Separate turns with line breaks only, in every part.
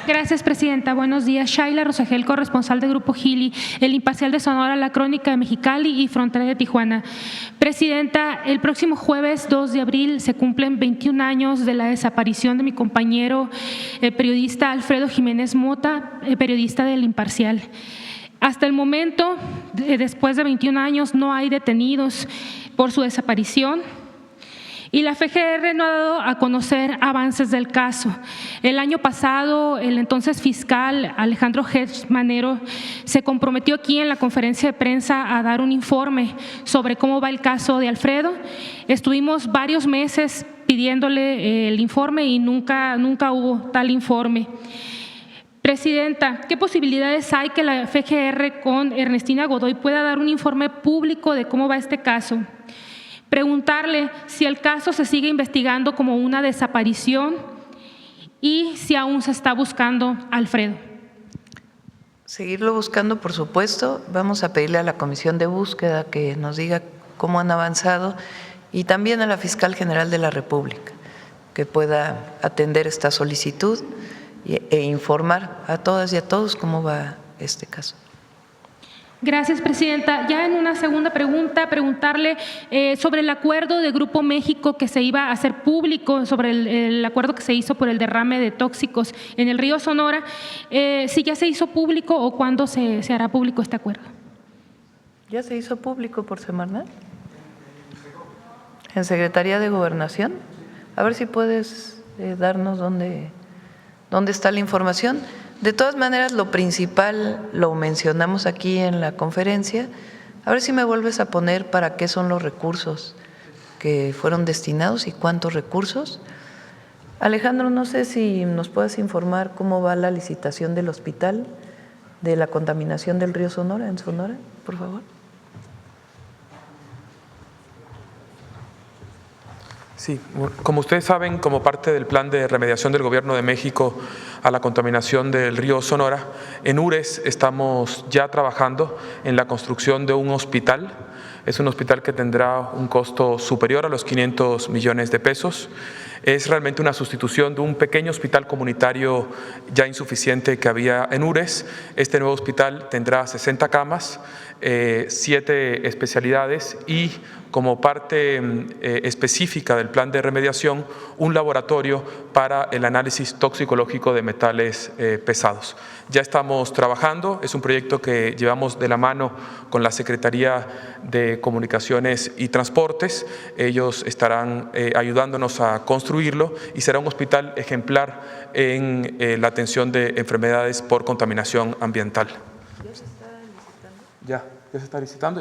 Gracias, presidenta. Buenos días. Shaila Rosagel, corresponsal de Grupo Gili, El Imparcial de Sonora, La Crónica de Mexicali y Frontera de Tijuana. Presidenta, el próximo jueves 2 de abril se cumplen 21 años de la desaparición de mi compañero, el periodista Alfredo Jiménez Mota, periodista del Imparcial. Hasta el momento, después de 21 años, no hay detenidos por su desaparición. Y la FGR no ha dado a conocer avances del caso. El año pasado, el entonces fiscal Alejandro Gertz Manero se comprometió aquí en la conferencia de prensa a dar un informe sobre cómo va el caso de Alfredo. Estuvimos varios meses pidiéndole el informe y nunca hubo tal informe. Presidenta, ¿qué posibilidades hay que la FGR con Ernestina Godoy pueda dar un informe público de cómo va este caso? Preguntarle si el caso se sigue investigando como una desaparición y si aún se está buscando a Alfredo.
Seguirlo buscando, por supuesto. Vamos a pedirle a la Comisión de Búsqueda que nos diga cómo han avanzado y también a la Fiscal General de la República que pueda atender esta solicitud e informar a todas y a todos cómo va este caso.
Gracias, presidenta. Ya en una segunda pregunta, preguntarle sobre el acuerdo de Grupo México que se iba a hacer público, sobre el acuerdo que se hizo por el derrame de tóxicos en el río Sonora, si ya se hizo público o cuándo se hará público este acuerdo.
¿Ya se hizo público por Semarnat? ¿En Secretaría de Gobernación? A ver si puedes darnos dónde está la información. De todas maneras, lo principal lo mencionamos aquí en la conferencia. A ver si me vuelves a poner para qué son los recursos que fueron destinados y cuántos recursos. Alejandro, no sé si nos puedes informar cómo va la licitación del hospital de la contaminación del río Sonora, en Sonora, por favor.
Sí, como ustedes saben, como parte del plan de remediación del Gobierno de México a la contaminación del río Sonora, en URES estamos ya trabajando en la construcción de un hospital. Es un hospital que tendrá un costo superior a los 500 millones de pesos. Es realmente una sustitución de un pequeño hospital comunitario ya insuficiente que había en URES. Este nuevo hospital tendrá 60 camas, 7 especialidades y como parte específica del plan de remediación, un laboratorio para el análisis toxicológico de metales pesados. Ya estamos trabajando, es un proyecto que llevamos de la mano con la Secretaría de Comunicaciones y Transportes. Ellos estarán ayudándonos a construirlo y será un hospital ejemplar en la atención de enfermedades por contaminación ambiental.
¿Ya se está licitando?
Ya se está licitando,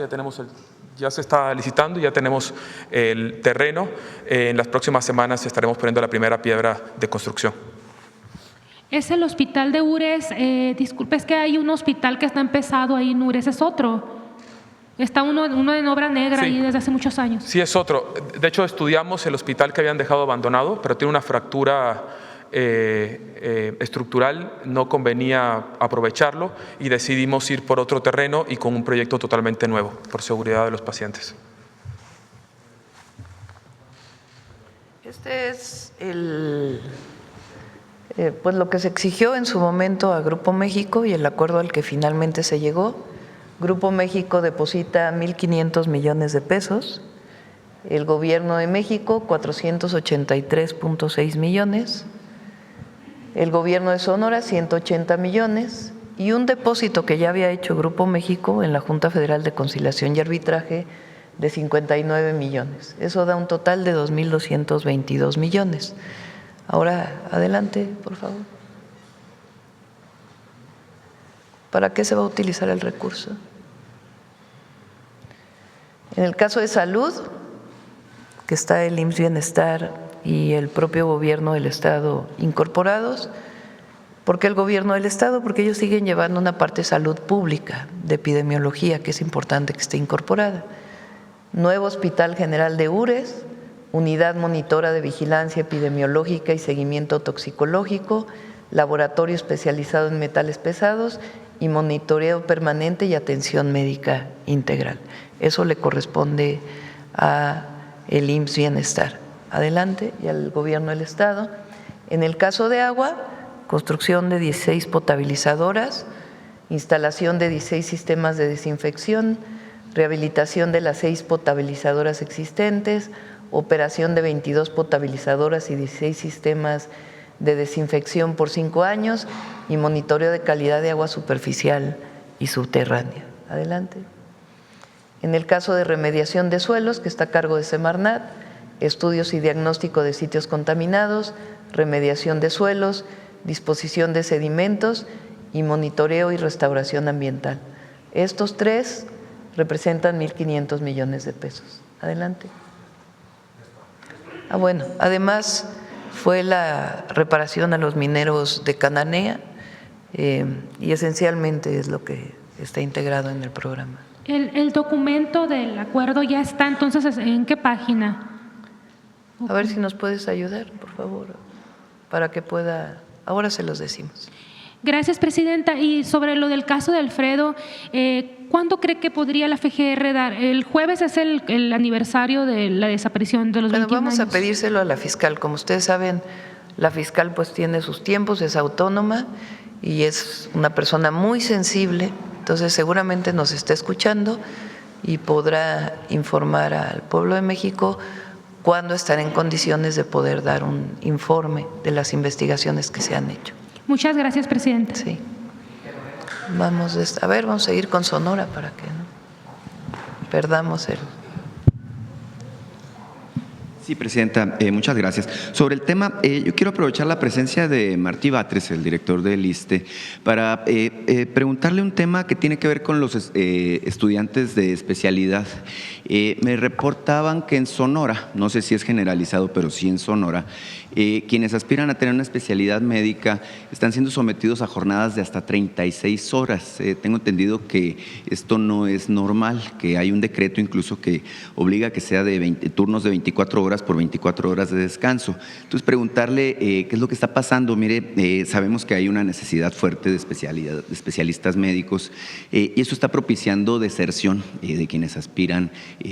ya se está licitando, ya tenemos el terreno. En las próximas semanas estaremos poniendo la primera piedra de construcción.
¿Es el hospital de URES? Disculpe, es que hay un hospital que está empezado ahí en URES, ¿es otro? Está uno en obra negra
Sí.
ahí desde hace muchos años.
Sí, es otro. De hecho, estudiamos el hospital que habían dejado abandonado, pero tiene una fractura estructural, no convenía aprovecharlo y decidimos ir por otro terreno y con un proyecto totalmente nuevo, por seguridad de los pacientes.
Este es pues lo que se exigió en su momento a Grupo México y el acuerdo al que finalmente se llegó. Grupo México deposita 1.500 millones de pesos, el Gobierno de México 483.6 millones, el Gobierno de Sonora 180 millones y un depósito que ya había hecho Grupo México en la Junta Federal de Conciliación y Arbitraje de 59 millones. Eso da un total de 2.222 millones. Ahora, adelante, por favor. ¿Para qué se va a utilizar el recurso? En el caso de salud, que está el IMSS Bienestar y el propio Gobierno del Estado incorporados. ¿Por qué el Gobierno del Estado? Porque ellos siguen llevando una parte de salud pública, de epidemiología, que es importante que esté incorporada. Nuevo Hospital General de URES, Unidad Monitora de Vigilancia Epidemiológica y Seguimiento Toxicológico, Laboratorio Especializado en Metales Pesados y Monitoreo Permanente y Atención Médica Integral. Eso le corresponde a el IMSS Bienestar. Adelante, y al Gobierno del Estado. En el caso de agua, construcción de 16 potabilizadoras, instalación de 16 sistemas de desinfección, rehabilitación de las 6 potabilizadoras existentes, operación de 22 potabilizadoras y 16 sistemas de desinfección por 5 años y monitoreo de calidad de agua superficial y subterránea. Adelante. En el caso de remediación de suelos, que está a cargo de Semarnat, estudios y diagnóstico de sitios contaminados, remediación de suelos, disposición de sedimentos y monitoreo y restauración ambiental. Estos 3 representan 1.500 millones de pesos. Adelante. Bueno, además fue la reparación a los mineros de Cananea y esencialmente es lo que está integrado en el programa.
El documento del acuerdo ya está, entonces, ¿en qué página?
A ver si nos puedes ayudar, por favor, para que pueda… Ahora se los decimos.
Gracias, presidenta. Y sobre lo del caso de Alfredo, ¿cuándo cree que podría la FGR dar? El jueves es el aniversario de la desaparición de los 21
Vamos
años.
a pedírselo a la fiscal. Como ustedes saben, la fiscal pues tiene sus tiempos, es autónoma y es una persona muy sensible, entonces seguramente nos está escuchando y podrá informar al pueblo de México cuándo estará en condiciones de poder dar un informe de las investigaciones que se han hecho.
Muchas gracias, presidenta.
Sí. Vamos a seguir con Sonora para que no perdamos el…
Sí, presidenta, muchas gracias. Sobre el tema, yo quiero aprovechar la presencia de Martí Batres, el director del ISSSTE, para preguntarle un tema que tiene que ver con los estudiantes de especialidad. Me reportaban que en Sonora, no sé si es generalizado, pero sí en Sonora, quienes aspiran a tener una especialidad médica están siendo sometidos a jornadas de hasta 36 horas. Tengo entendido que esto no es normal, que hay un decreto incluso que obliga a que sea de turnos de 24 horas por 24 horas de descanso. Entonces, preguntarle qué es lo que está pasando. Mire, sabemos que hay una necesidad fuerte de especialistas médicos y eso está propiciando deserción de quienes aspiran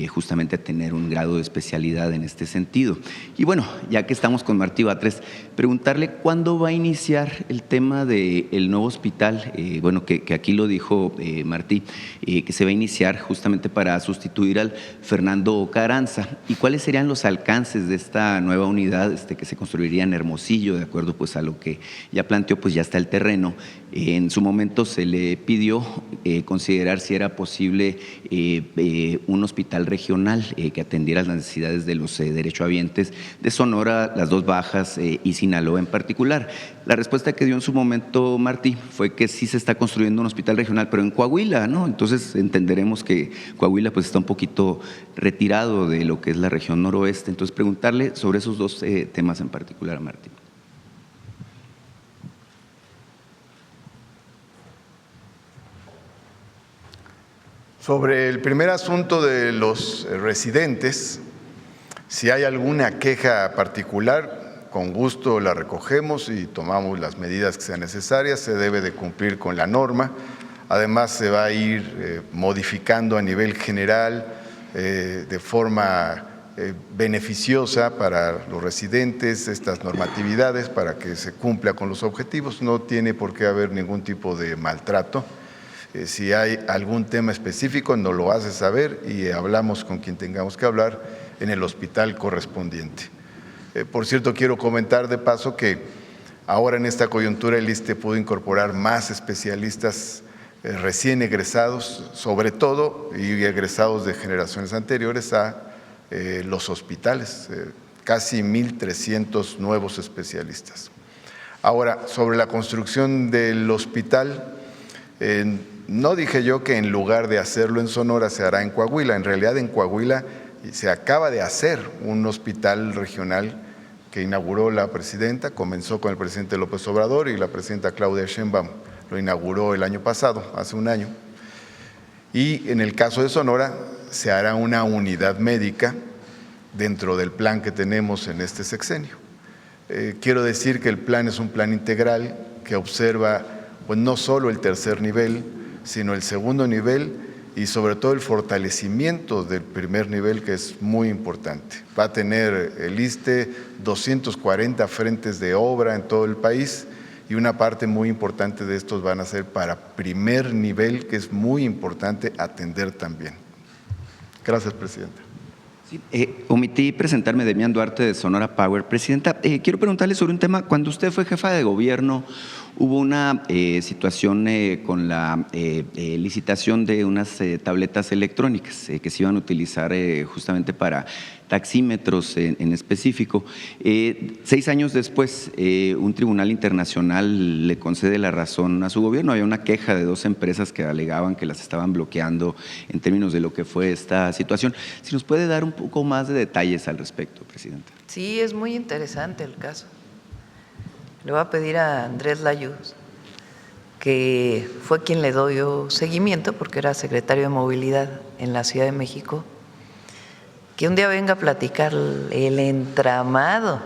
justamente a tener un grado de especialidad en este sentido. Y bueno, ya que estamos con Martí Batres, preguntarle cuándo va a iniciar el tema del nuevo hospital, que aquí lo dijo Martí, que se va a iniciar justamente para sustituir al Fernando Carranza, y cuáles serían los alcances de esta nueva unidad que se construiría en Hermosillo, de acuerdo pues a lo que ya planteó, pues ya está el terreno. En su momento se le pidió considerar si era posible un hospital regional que atendiera las necesidades de los derechohabientes de Sonora, las dos Bajas y Sinaloa en particular. La respuesta que dio en su momento Martí fue que sí se está construyendo un hospital regional, pero en Coahuila, ¿no? Entonces entenderemos que Coahuila pues está un poquito retirado de lo que es la región noroeste. Entonces preguntarle sobre esos dos temas en particular a Martí.
Sobre el primer asunto de los residentes, si hay alguna queja particular, con gusto la recogemos y tomamos las medidas que sean necesarias. Se debe de cumplir con la norma. Además, se va a ir modificando a nivel general de forma beneficiosa para los residentes estas normatividades para que se cumpla con los objetivos. No tiene por qué haber ningún tipo de maltrato. Si hay algún tema específico, nos lo hace saber y hablamos con quien tengamos que hablar en el hospital correspondiente. Por cierto, quiero comentar de paso que ahora en esta coyuntura el ISSSTE pudo incorporar más especialistas recién egresados, sobre todo, y egresados de generaciones anteriores a los hospitales, casi 1.300 nuevos especialistas. Ahora, sobre la construcción del hospital, no dije yo que en lugar de hacerlo en Sonora se hará en Coahuila. En realidad en Coahuila se acaba de hacer un hospital regional que inauguró la presidenta, comenzó con el presidente López Obrador y la presidenta Claudia Sheinbaum lo inauguró el año pasado, hace un año. Y en el caso de Sonora se hará una unidad médica dentro del plan que tenemos en este sexenio. Quiero decir que el plan es un plan integral que observa pues no solo el tercer nivel, sino el segundo nivel y sobre todo el fortalecimiento del primer nivel, que es muy importante. Va a tener el ISSSTE 240 frentes de obra en todo el país y una parte muy importante de estos van a ser para primer nivel, que es muy importante atender también. Gracias, Presidenta.
Sí, omití presentarme, Demián Duarte de Sonora Power. Presidenta, quiero preguntarle sobre un tema. Cuando usted fue jefa de gobierno, hubo una situación con la licitación de unas tabletas electrónicas que se iban a utilizar justamente para taxímetros en específico. 6 años después, un tribunal internacional le concede la razón a su gobierno. Había una queja de 2 empresas que alegaban que las estaban bloqueando en términos de lo que fue esta situación. Si nos puede dar un poco más de detalles al respecto, Presidenta.
Sí, es muy interesante el caso. Le voy a pedir a Andrés Layuz, que fue quien le dio seguimiento porque era secretario de Movilidad en la Ciudad de México, que un día venga a platicar el entramado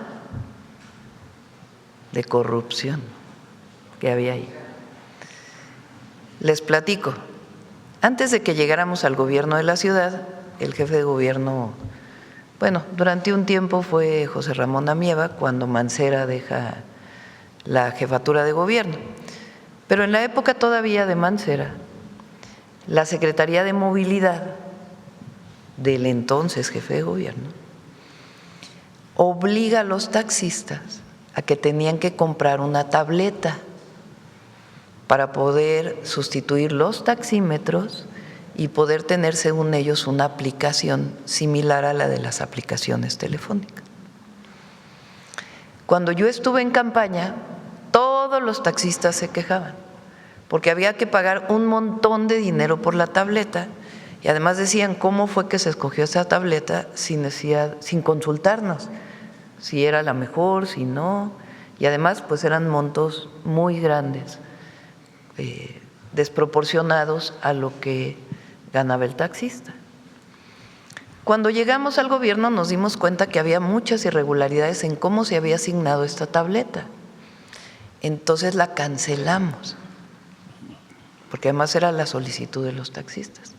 de corrupción que había ahí. Les platico. Antes de que llegáramos al gobierno de la ciudad, el jefe de gobierno, bueno, durante un tiempo fue José Ramón Amieva, cuando Mancera deja la jefatura de gobierno. Pero en la época todavía de Mancera, la Secretaría de Movilidad del entonces jefe de gobierno obliga a los taxistas a que tenían que comprar una tableta para poder sustituir los taxímetros y poder tener, según ellos, una aplicación similar a la de las aplicaciones telefónicas. Cuando yo estuve en campaña, todos los taxistas se quejaban porque había que pagar un montón de dinero por la tableta y además decían cómo fue que se escogió esa tableta sin consultarnos, si era la mejor, si no, y además pues eran montos muy grandes, desproporcionados a lo que ganaba el taxista. Cuando llegamos al gobierno nos dimos cuenta que había muchas irregularidades en cómo se había asignado esta tableta. Entonces la cancelamos, porque además era la solicitud de los taxistas.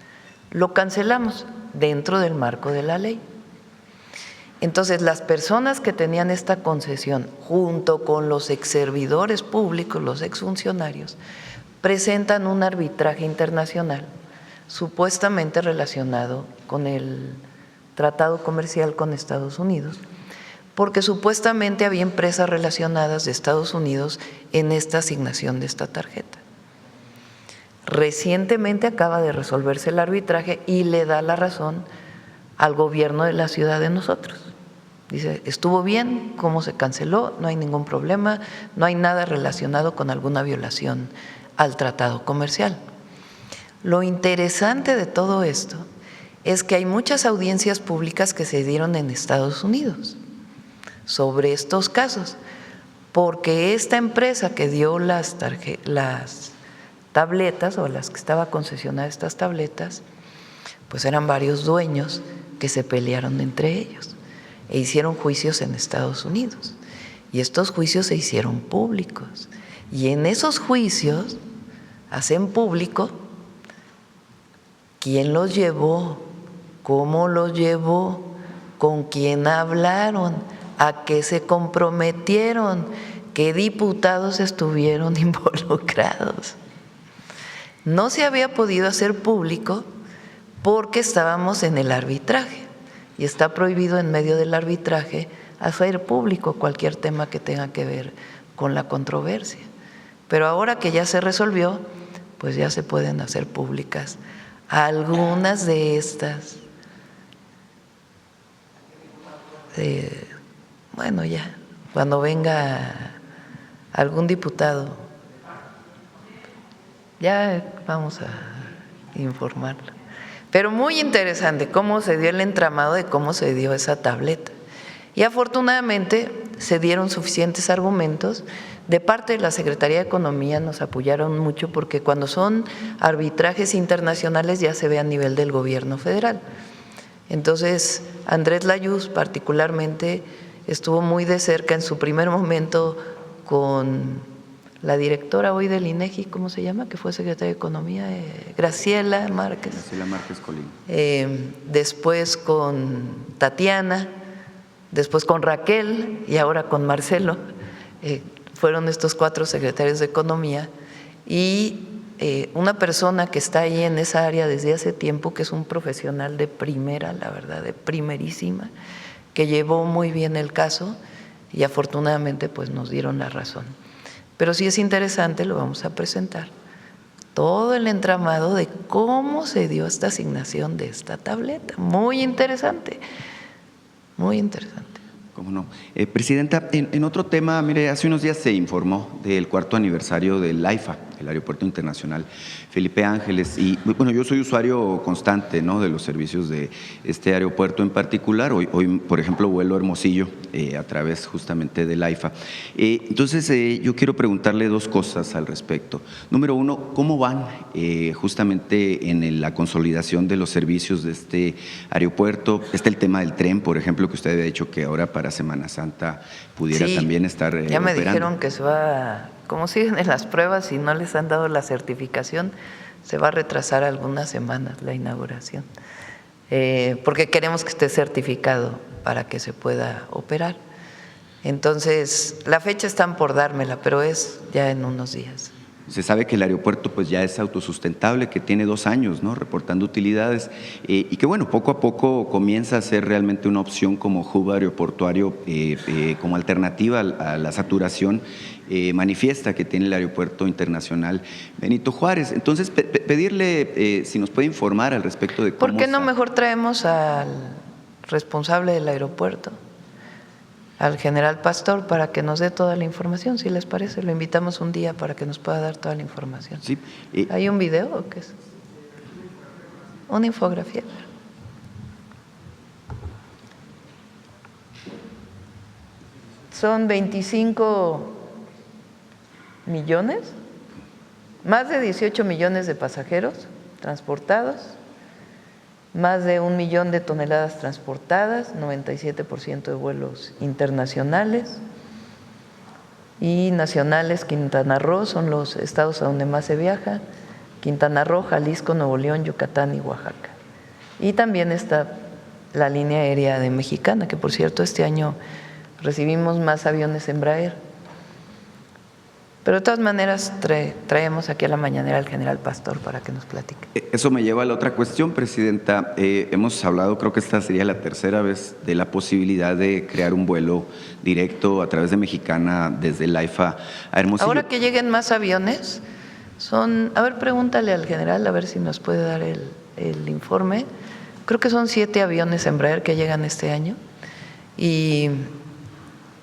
Lo cancelamos dentro del marco de la ley. Entonces las personas que tenían esta concesión, junto con los exservidores públicos, los exfuncionarios, presentan un arbitraje internacional supuestamente relacionado con el tratado comercial con Estados Unidos, porque supuestamente había empresas relacionadas de Estados Unidos en esta asignación de esta tarjeta. Recientemente acaba de resolverse el arbitraje y le da la razón al gobierno de la ciudad de nosotros. Dice, estuvo bien, cómo se canceló, no hay ningún problema, no hay nada relacionado con alguna violación al tratado comercial. Lo interesante de todo esto es que hay muchas audiencias públicas que se dieron en Estados Unidos sobre estos casos, porque esta empresa que dio las tabletas o las que estaba concesionada estas tabletas, pues eran varios dueños que se pelearon entre ellos e hicieron juicios en Estados Unidos. Y estos juicios se hicieron públicos. Y en esos juicios hacen público quién los llevó, cómo los llevó, con quién hablaron, a qué se comprometieron, qué diputados estuvieron involucrados. No se había podido hacer público porque estábamos en el arbitraje y está prohibido en medio del arbitraje hacer público cualquier tema que tenga que ver con la controversia. Pero ahora que ya se resolvió, pues ya se pueden hacer públicas algunas de estas. Bueno, ya, cuando venga algún diputado, ya vamos a informarlo. Pero muy interesante cómo se dio el entramado de cómo se dio esa tableta. Y afortunadamente se dieron suficientes argumentos. De parte de la Secretaría de Economía nos apoyaron mucho porque cuando son arbitrajes internacionales ya se ve a nivel del gobierno federal. Entonces, Andrés Layuz particularmente estuvo muy de cerca en su primer momento con la directora hoy del INEGI, ¿cómo se llama? Que fue secretaria de Economía, Graciela Márquez.
Graciela Márquez Colín.
Después con Tatiana, después con Raquel y ahora con Marcelo. fueron estos 4 secretarios de Economía y una persona que está ahí en esa área desde hace tiempo, que es un profesional de primera, la verdad, de primerísima, que llevó muy bien el caso y afortunadamente pues nos dieron la razón. Pero sí es interesante, lo vamos a presentar, todo el entramado de cómo se dio esta asignación de esta tableta. Muy interesante, muy interesante.
¿Cómo no? Presidenta, en otro tema, mire, hace unos días se informó del 4º aniversario del AIFA, el Aeropuerto Internacional Felipe Ángeles, y bueno, yo soy usuario constante, ¿no?, de los servicios de este aeropuerto en particular. Hoy por ejemplo, vuelo a Hermosillo a través justamente del AIFA. Entonces, yo quiero preguntarle 2 cosas al respecto. Número 1, ¿cómo van justamente en la consolidación de los servicios de este aeropuerto? Está el tema del tren, por ejemplo, que usted había dicho que ahora para Semana Santa pudiera también estar
ya me
operando.
dijeron que se va, como siguen en las pruebas y no les han dado la certificación, se va a retrasar algunas semanas la inauguración, porque queremos que esté certificado para que se pueda operar. Entonces, la fecha están por dármela, pero es ya en unos días.
Se sabe que el aeropuerto pues ya es autosustentable, que tiene 2 años, ¿no?, reportando utilidades, y que bueno, poco a poco comienza a ser realmente una opción como hub aeroportuario, como alternativa a la saturación manifiesta que tiene el Aeropuerto Internacional Benito Juárez. Entonces, pedirle si nos puede informar al respecto de cómo…
¿Por qué no mejor traemos al responsable del aeropuerto, al general Pastor, para que nos dé toda la información, si les parece? Lo invitamos un día para que nos pueda dar toda la información.
Sí.
¿Hay un video o qué es? Una infografía. Son 25 millones, más de 18 millones de pasajeros transportados, más de 1 millón de toneladas transportadas, 97% de vuelos internacionales y nacionales. Quintana Roo son los estados a donde más se viaja: Quintana Roo, Jalisco, Nuevo León, Yucatán y Oaxaca. Y también está la línea aérea de Mexicana, que por cierto este año recibimos más aviones Embraer. Pero de todas maneras traemos aquí a la mañanera al general Pastor para que nos platique.
Eso me lleva a la otra cuestión, Presidenta. Hemos hablado, creo que esta sería la 3ª vez, de la posibilidad de crear un vuelo directo a través de Mexicana desde el AIFA a Hermosillo.
Ahora que lleguen más aviones, a ver, pregúntale al general a ver si nos puede dar el informe. Creo que son 7 aviones Embraer que llegan este año, y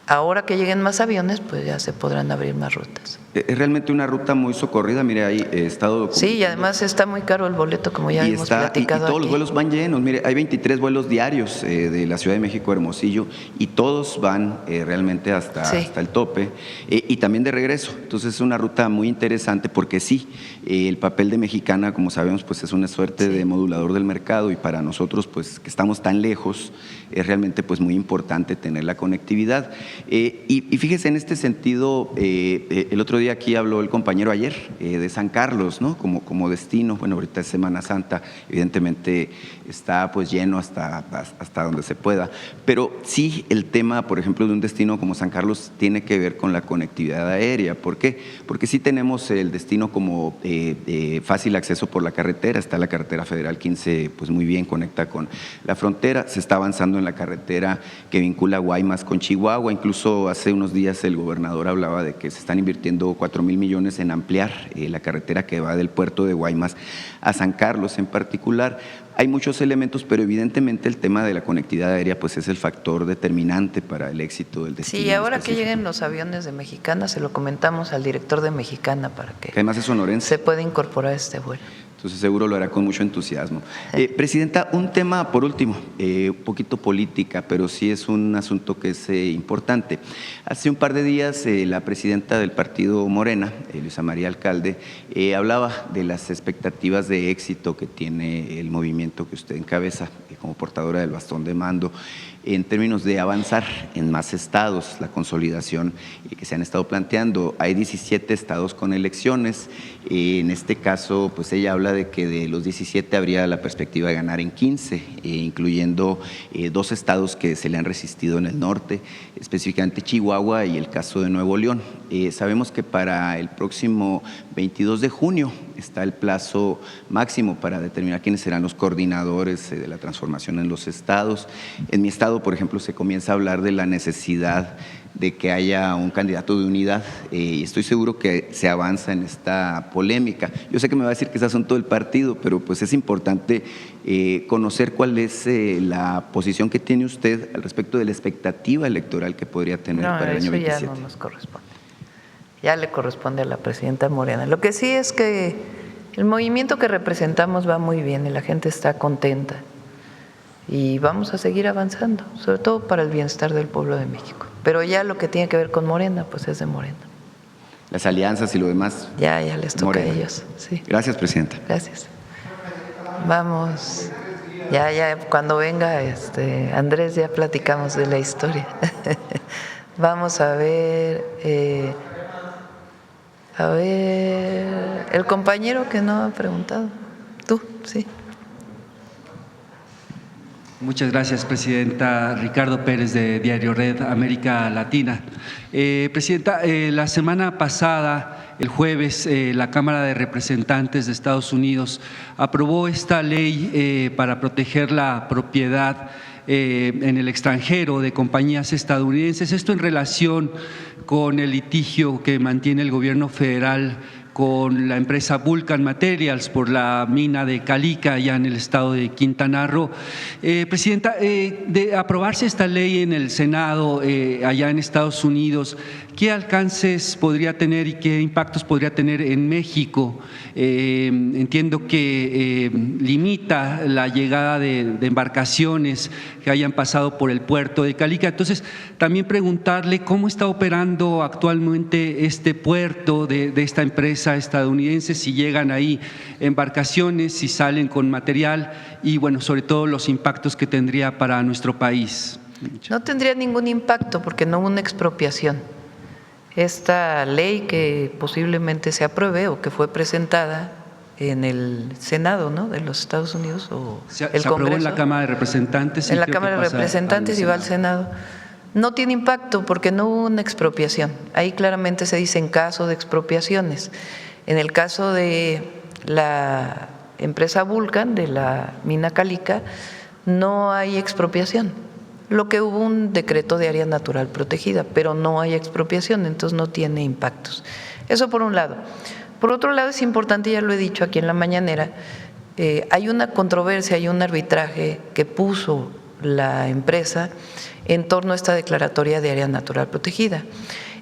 ahora que lleguen más aviones, pues ya se podrán abrir más rutas.
Es realmente una ruta muy socorrida, mire, hay estado documentado.
Sí, y además está muy caro el boleto, como ya hemos platicado
y todos
aquí.
los vuelos van llenos, mire, hay 23 vuelos diarios de la Ciudad de México a Hermosillo, y todos van realmente hasta el tope, y también de regreso. Entonces es una ruta muy interesante porque sí, el papel de Mexicana, como sabemos, pues es una suerte de modulador del mercado, y para nosotros, pues que estamos tan lejos, es realmente pues muy importante tener la conectividad. Y fíjese, en este sentido, el otro día aquí habló el compañero ayer de San Carlos, ¿no?, como destino. Bueno, ahorita es Semana Santa, evidentemente está pues lleno hasta donde se pueda, pero sí el tema, por ejemplo, de un destino como San Carlos tiene que ver con la conectividad aérea. ¿Por qué? Porque sí tenemos el destino como fácil acceso por la carretera. Está la carretera federal 15, pues muy bien, conecta con la frontera. Se está avanzando en la carretera que vincula Guaymas con Chihuahua. Incluso hace unos días el gobernador hablaba de que se están invirtiendo 4,000 millones en ampliar la carretera que va del puerto de Guaymas a San Carlos en particular. Hay muchos elementos, pero evidentemente el tema de la conectividad aérea pues es el factor determinante para el éxito del destino.
Sí, ahora que lleguen los aviones de Mexicana, se lo comentamos al director de Mexicana para que
además es sonorense,
se pueda incorporar a este vuelo.
Entonces seguro lo hará con mucho entusiasmo. Presidenta, un tema por último, un poquito política, pero sí es un asunto que es importante. Hace un par de días la presidenta del partido Morena, Luisa María Alcalde, hablaba de las expectativas de éxito que tiene el movimiento que usted encabeza como portadora del bastón de mando, en términos de avanzar en más estados, la consolidación que se han estado planteando. Hay 17 estados con elecciones. En este caso, pues ella habla de que de los 17 habría la perspectiva de ganar en 15, incluyendo 2 estados que se le han resistido en el norte, específicamente Chihuahua y el caso de Nuevo León. Sabemos que para el próximo 22 de junio está el plazo máximo para determinar quiénes serán los coordinadores de la transformación en los estados. En mi estado, por ejemplo, se comienza a hablar de la necesidad de que haya un candidato de unidad y estoy seguro que se avanza en esta polémica. Yo sé que me va a decir que es asunto del partido, pero pues es importante conocer cuál es la posición que tiene usted al respecto de la expectativa electoral que podría tener para el año 27.
Eso ya no nos corresponde. Ya le corresponde a la presidenta Morena. Lo que sí es que el movimiento que representamos va muy bien y la gente está contenta y vamos a seguir avanzando, sobre todo para el bienestar del pueblo de México. Pero ya lo que tiene que ver con Morena, pues es de Morena.
Las alianzas y lo demás.
Ya les toca
Morena.
a ellos. Sí.
Gracias, presidenta.
Gracias. Vamos. Ya, cuando venga Andrés ya platicamos de la historia. Vamos a ver, el compañero que no ha preguntado. Tú, sí.
Muchas gracias, presidenta. Ricardo Pérez, de Diario Red América Latina. Presidenta, la semana pasada, el jueves, la Cámara de Representantes de Estados Unidos aprobó esta ley para proteger la propiedad en el extranjero de compañías estadounidenses. Esto en relación con el litigio que mantiene el gobierno federal con la empresa Vulcan Materials por la mina de Calica, allá en el estado de Quintana Roo. Presidenta, de aprobarse esta ley en el Senado, allá en Estados Unidos, ¿qué alcances podría tener y qué impactos podría tener en México? Entiendo que limita la llegada de embarcaciones que hayan pasado por el puerto de Calica. Entonces, también preguntarle cómo está operando actualmente este puerto de esta empresa estadounidense, si llegan ahí embarcaciones, si salen con material y, bueno, sobre todo los impactos que tendría para nuestro país.
No tendría ningún impacto porque no hubo una expropiación. Esta ley que posiblemente se apruebe o que fue presentada en el Senado, ¿no?, de los Estados Unidos o
se
el
aprobó
Congreso.
En la Cámara de Representantes.
En la Cámara de Representantes y va al Senado. No tiene impacto porque no hubo una expropiación. Ahí claramente se dice en caso de expropiaciones. En el caso de la empresa Vulcan, de la mina Calica, no hay expropiación. Lo que hubo un decreto de área natural protegida, pero no hay expropiación, entonces no tiene impactos. Eso por un lado. Por otro lado, es importante, ya lo he dicho aquí en la mañanera, hay una controversia, hay un arbitraje que puso la empresa en torno a esta declaratoria de área natural protegida.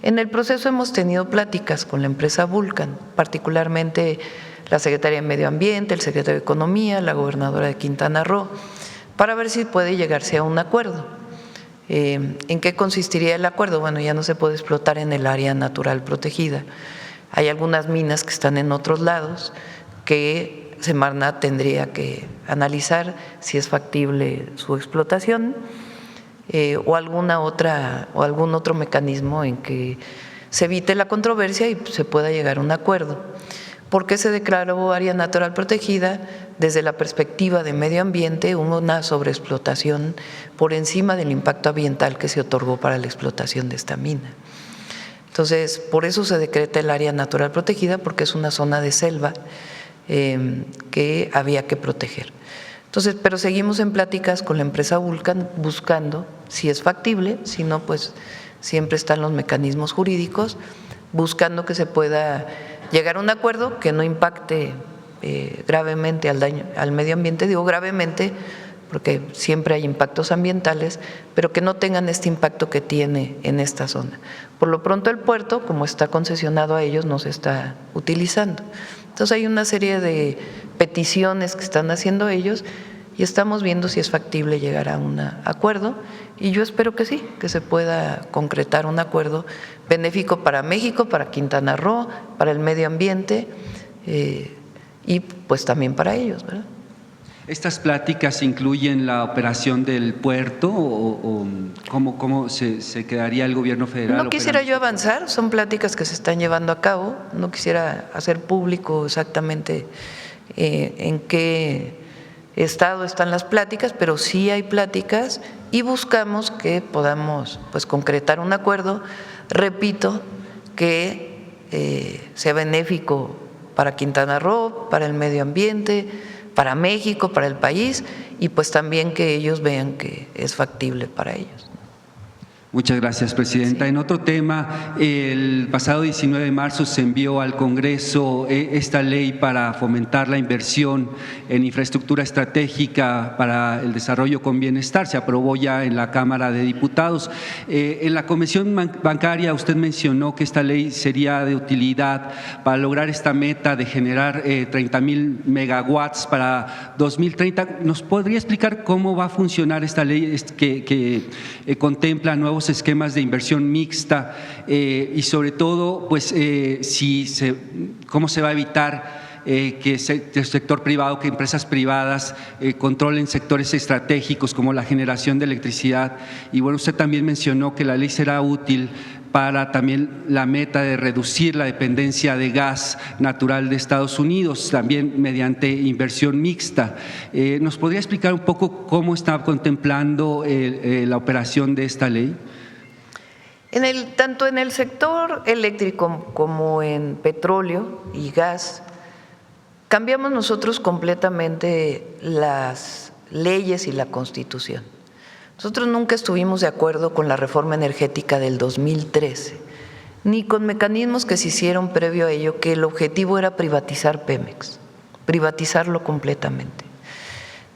En el proceso hemos tenido pláticas con la empresa Vulcan, particularmente la Secretaría de Medio Ambiente, el Secretario de Economía, la gobernadora de Quintana Roo, para ver si puede llegarse a un acuerdo. ¿En qué consistiría el acuerdo? Bueno, ya no se puede explotar en el área natural protegida. Hay algunas minas que están en otros lados que Semarnat tendría que analizar si es factible su explotación o algún otro mecanismo en que se evite la controversia y se pueda llegar a un acuerdo. ¿Por qué se declaró área natural protegida? Desde la perspectiva de medio ambiente, hubo una sobreexplotación por encima del impacto ambiental que se otorgó para la explotación de esta mina. Entonces, por eso se decreta el área natural protegida, porque es una zona de selva que había que proteger. Entonces, pero seguimos en pláticas con la empresa Vulcan buscando si es factible, si no, pues siempre están los mecanismos jurídicos, buscando que se pueda llegar a un acuerdo que no impacte gravemente al medio ambiente. Digo gravemente porque siempre hay impactos ambientales, pero que no tengan este impacto que tiene en esta zona. Por lo pronto el puerto, como está concesionado a ellos, no se está utilizando. Entonces hay una serie de peticiones que están haciendo ellos y estamos viendo si es factible llegar a un acuerdo y yo espero que sí, que se pueda concretar un acuerdo benéfico para México, para Quintana Roo, para el medio ambiente y pues también para ellos, ¿verdad?
¿Estas pláticas incluyen la operación del puerto o cómo se quedaría el gobierno federal?
No quisiera yo avanzar, son pláticas que se están llevando a cabo, no quisiera hacer público exactamente en qué estado están las pláticas, pero sí hay pláticas y buscamos que podamos pues concretar un acuerdo, repito, que sea benéfico para Quintana Roo, para el medio ambiente, para México, para el país, y pues también que ellos vean que es factible para ellos.
Muchas gracias, Presidenta.
Sí.
En otro tema, el pasado 19 de marzo se envió al Congreso esta ley para fomentar la inversión en infraestructura estratégica para el desarrollo con bienestar. Se aprobó ya en la Cámara de Diputados. En la Comisión Bancaria usted mencionó que esta ley sería de utilidad para lograr esta meta de generar 30,000 megawatts para 2030. ¿Nos podría explicar cómo va a funcionar esta ley que contempla nuevos esquemas de inversión mixta y sobre todo, pues, cómo se va a evitar que el sector privado, que empresas privadas controlen sectores estratégicos como la generación de electricidad? Y bueno, usted también mencionó que la ley será útil para también la meta de reducir la dependencia de gas natural de Estados Unidos, también mediante inversión mixta. ¿Nos podría explicar un poco cómo está contemplando la operación de esta ley?
Tanto en el sector eléctrico como en petróleo y gas, cambiamos nosotros completamente las leyes y la Constitución. Nosotros nunca estuvimos de acuerdo con la reforma energética del 2013, ni con mecanismos que se hicieron previo a ello, que el objetivo era privatizar Pemex, privatizarlo completamente.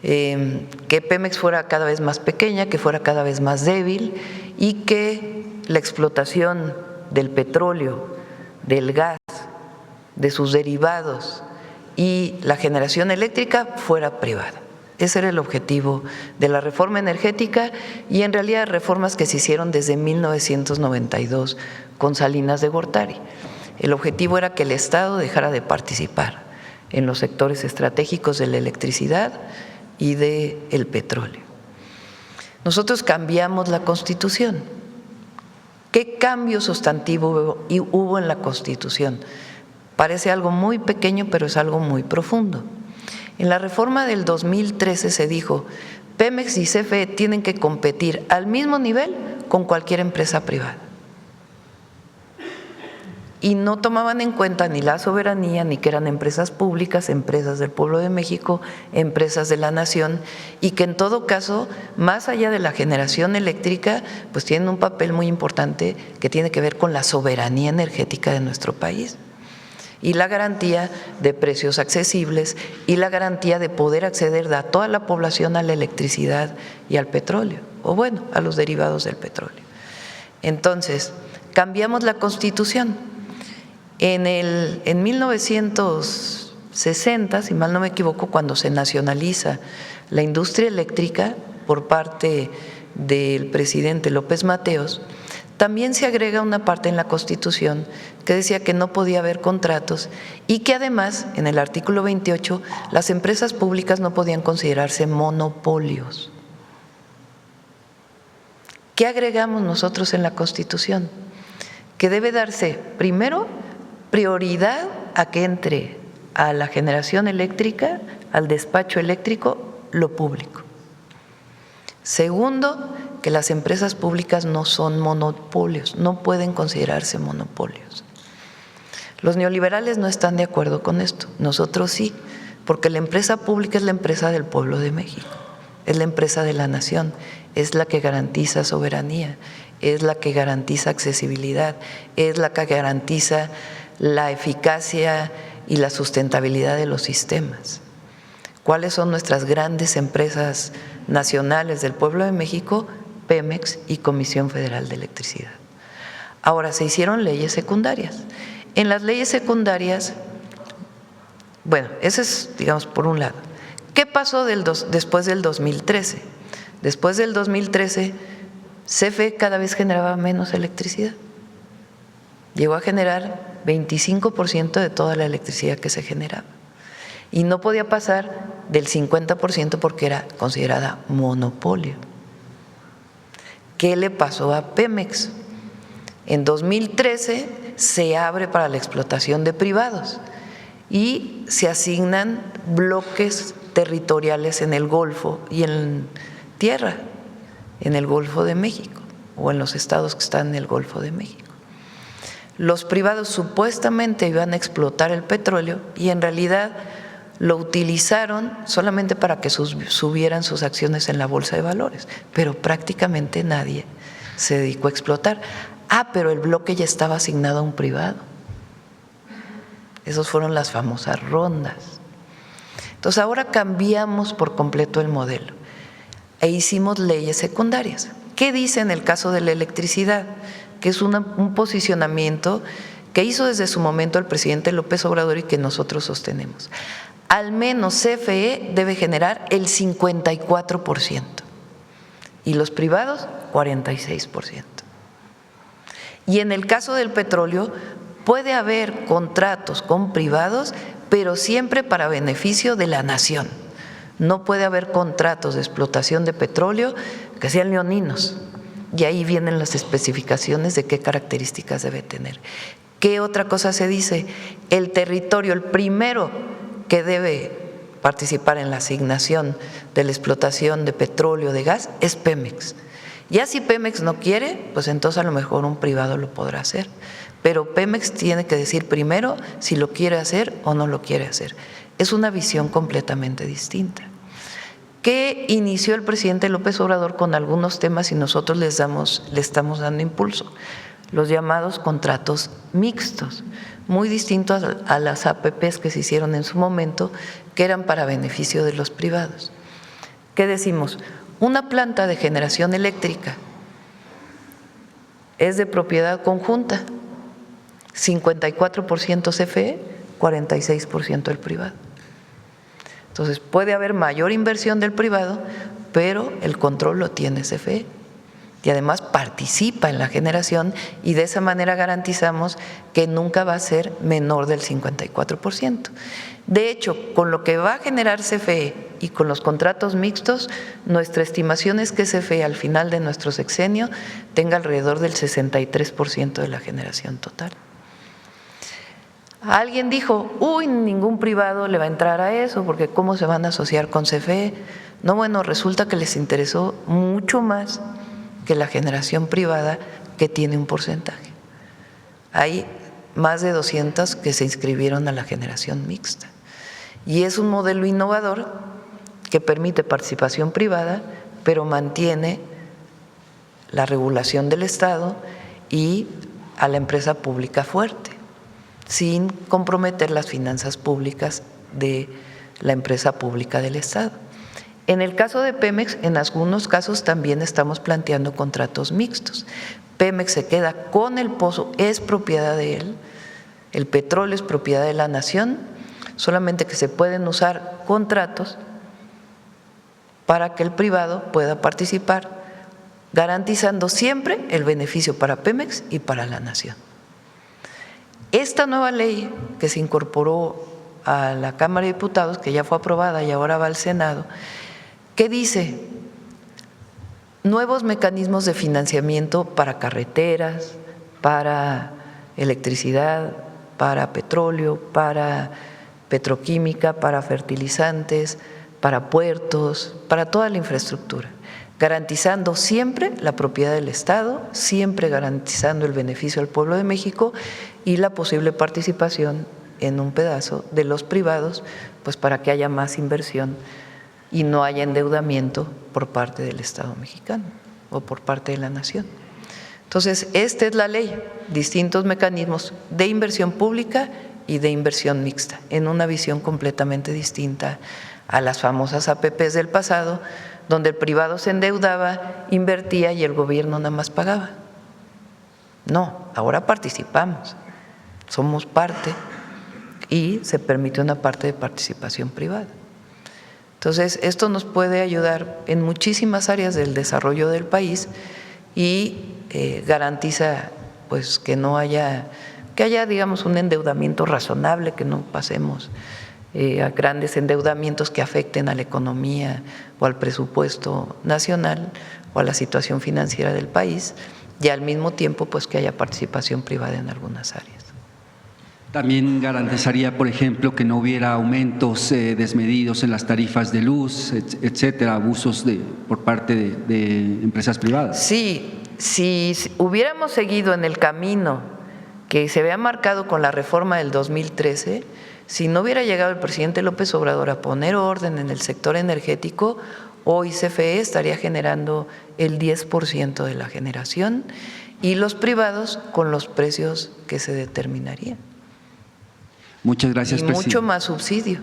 Que Pemex fuera cada vez más pequeña, que fuera cada vez más débil y que la explotación del petróleo, del gas, de sus derivados y la generación eléctrica fuera privada. Ese era el objetivo de la reforma energética y en realidad reformas que se hicieron desde 1992 con Salinas de Gortari. El objetivo era que el Estado dejara de participar en los sectores estratégicos de la electricidad y del petróleo. Nosotros cambiamos la Constitución. ¿Qué cambio sustantivo hubo en la Constitución? Parece algo muy pequeño, pero es algo muy profundo. En la reforma del 2013 se dijo, Pemex y CFE tienen que competir al mismo nivel con cualquier empresa privada. Y no tomaban en cuenta ni la soberanía, ni que eran empresas públicas, empresas del pueblo de México, empresas de la nación, y que en todo caso, más allá de la generación eléctrica, pues tienen un papel muy importante que tiene que ver con la soberanía energética de nuestro país y la garantía de precios accesibles y la garantía de poder acceder a toda la población a la electricidad y al petróleo, o bueno, a los derivados del petróleo. Entonces, cambiamos la Constitución. En 1960, si mal no me equivoco, cuando se nacionaliza la industria eléctrica por parte del presidente López Mateos, también se agrega una parte en la Constitución que decía que no podía haber contratos y que además, en el artículo 28, las empresas públicas no podían considerarse monopolios. ¿Qué agregamos nosotros en la Constitución? Que debe darse, primero, prioridad a que entre a la generación eléctrica, al despacho eléctrico, lo público. Segundo, que las empresas públicas no son monopolios, no pueden considerarse monopolios. Los neoliberales no están de acuerdo con esto, nosotros sí, porque la empresa pública es la empresa del pueblo de México, es la empresa de la nación, es la que garantiza soberanía, es la que garantiza accesibilidad, es la que garantiza la eficacia y la sustentabilidad de los sistemas. ¿Cuáles son nuestras grandes empresas nacionales del pueblo de México? Pemex y Comisión Federal de Electricidad. Ahora, se hicieron leyes secundarias. En las leyes secundarias, bueno, eso es, digamos, por un lado. ¿Qué pasó después del 2013? Después del 2013, CFE cada vez generaba menos electricidad. Llegó a generar 25% de toda la electricidad que se generaba. Y no podía pasar del 50% porque era considerada monopolio. ¿Qué le pasó a Pemex? En 2013 se abre para la explotación de privados y se asignan bloques territoriales en el Golfo y en tierra, en el Golfo de México o en los estados que están en el Golfo de México. Los privados supuestamente iban a explotar el petróleo y en realidad lo utilizaron solamente para que subieran sus acciones en la bolsa de valores, pero prácticamente nadie se dedicó a explotar. Pero el bloque ya estaba asignado a un privado. Esas fueron las famosas rondas. Entonces ahora cambiamos por completo el modelo e hicimos leyes secundarias. ¿Qué dice en el caso de la electricidad? Que es un posicionamiento que hizo desde su momento el presidente López Obrador y que nosotros sostenemos. Al menos CFE debe generar el 54% y los privados 46%. Y en el caso del petróleo puede haber contratos con privados, pero siempre para beneficio de la nación. No puede haber contratos de explotación de petróleo que sean leoninos. Y ahí vienen las especificaciones de qué características debe tener. ¿Qué otra cosa se dice? El territorio, el primero que debe participar en la asignación de la explotación de petróleo, de gas, es Pemex. Ya si Pemex no quiere, pues entonces a lo mejor un privado lo podrá hacer. Pero Pemex tiene que decir primero si lo quiere hacer o no lo quiere hacer. Es una visión completamente distinta. Que inició el presidente López Obrador con algunos temas y nosotros le estamos dando impulso. Los llamados contratos mixtos, muy distintos a las APPs que se hicieron en su momento, que eran para beneficio de los privados. ¿Qué decimos? Una planta de generación eléctrica es de propiedad conjunta, 54% CFE, 46% el privado. Entonces puede haber mayor inversión del privado, pero el control lo tiene CFE y además participa en la generación y de esa manera garantizamos que nunca va a ser menor del 54%. De hecho, con lo que va a generar CFE y con los contratos mixtos, nuestra estimación es que CFE al final de nuestro sexenio tenga alrededor del 63% de la generación total. Alguien dijo, ningún privado le va a entrar a eso, porque ¿cómo se van a asociar con CFE? No, bueno, resulta que les interesó mucho más que la generación privada, que tiene un porcentaje. Hay más de 200 que se inscribieron a la generación mixta. Y es un modelo innovador que permite participación privada, pero mantiene la regulación del Estado y a la empresa pública fuerte, sin comprometer las finanzas públicas de la empresa pública del Estado. En el caso de Pemex, en algunos casos también estamos planteando contratos mixtos. Pemex se queda con el pozo, es propiedad de él, el petróleo es propiedad de la nación, solamente que se pueden usar contratos para que el privado pueda participar, garantizando siempre el beneficio para Pemex y para la nación. Esta nueva ley que se incorporó a la Cámara de Diputados, que ya fue aprobada y ahora va al Senado, ¿qué dice? Nuevos mecanismos de financiamiento para carreteras, para electricidad, para petróleo, para petroquímica, para fertilizantes, para puertos, para toda la infraestructura, garantizando siempre la propiedad del Estado, siempre garantizando el beneficio al pueblo de México y la posible participación en un pedazo de los privados, pues para que haya más inversión y no haya endeudamiento por parte del Estado mexicano o por parte de la nación. Entonces, esta es la ley, distintos mecanismos de inversión pública y de inversión mixta, en una visión completamente distinta a las famosas APPs del pasado, donde el privado se endeudaba, invertía y el gobierno nada más pagaba. No, ahora participamos, somos parte y se permite una parte de participación privada. Entonces, esto nos puede ayudar en muchísimas áreas del desarrollo del país y garantiza pues que haya digamos un endeudamiento razonable, que no pasemos a grandes endeudamientos que afecten a la economía o al presupuesto nacional o a la situación financiera del país y al mismo tiempo pues que haya participación privada en algunas áreas.
También garantizaría, por ejemplo, que no hubiera aumentos desmedidos en las tarifas de luz, etcétera, abusos por parte de empresas privadas.
Sí, si hubiéramos seguido en el camino que se había marcado con la reforma del 2013, si no hubiera llegado el presidente López Obrador a poner orden en el sector energético, hoy CFE estaría generando el 10% de la generación y los privados con los precios que se determinarían.
Muchas gracias,
y
presidente.
Mucho más subsidio.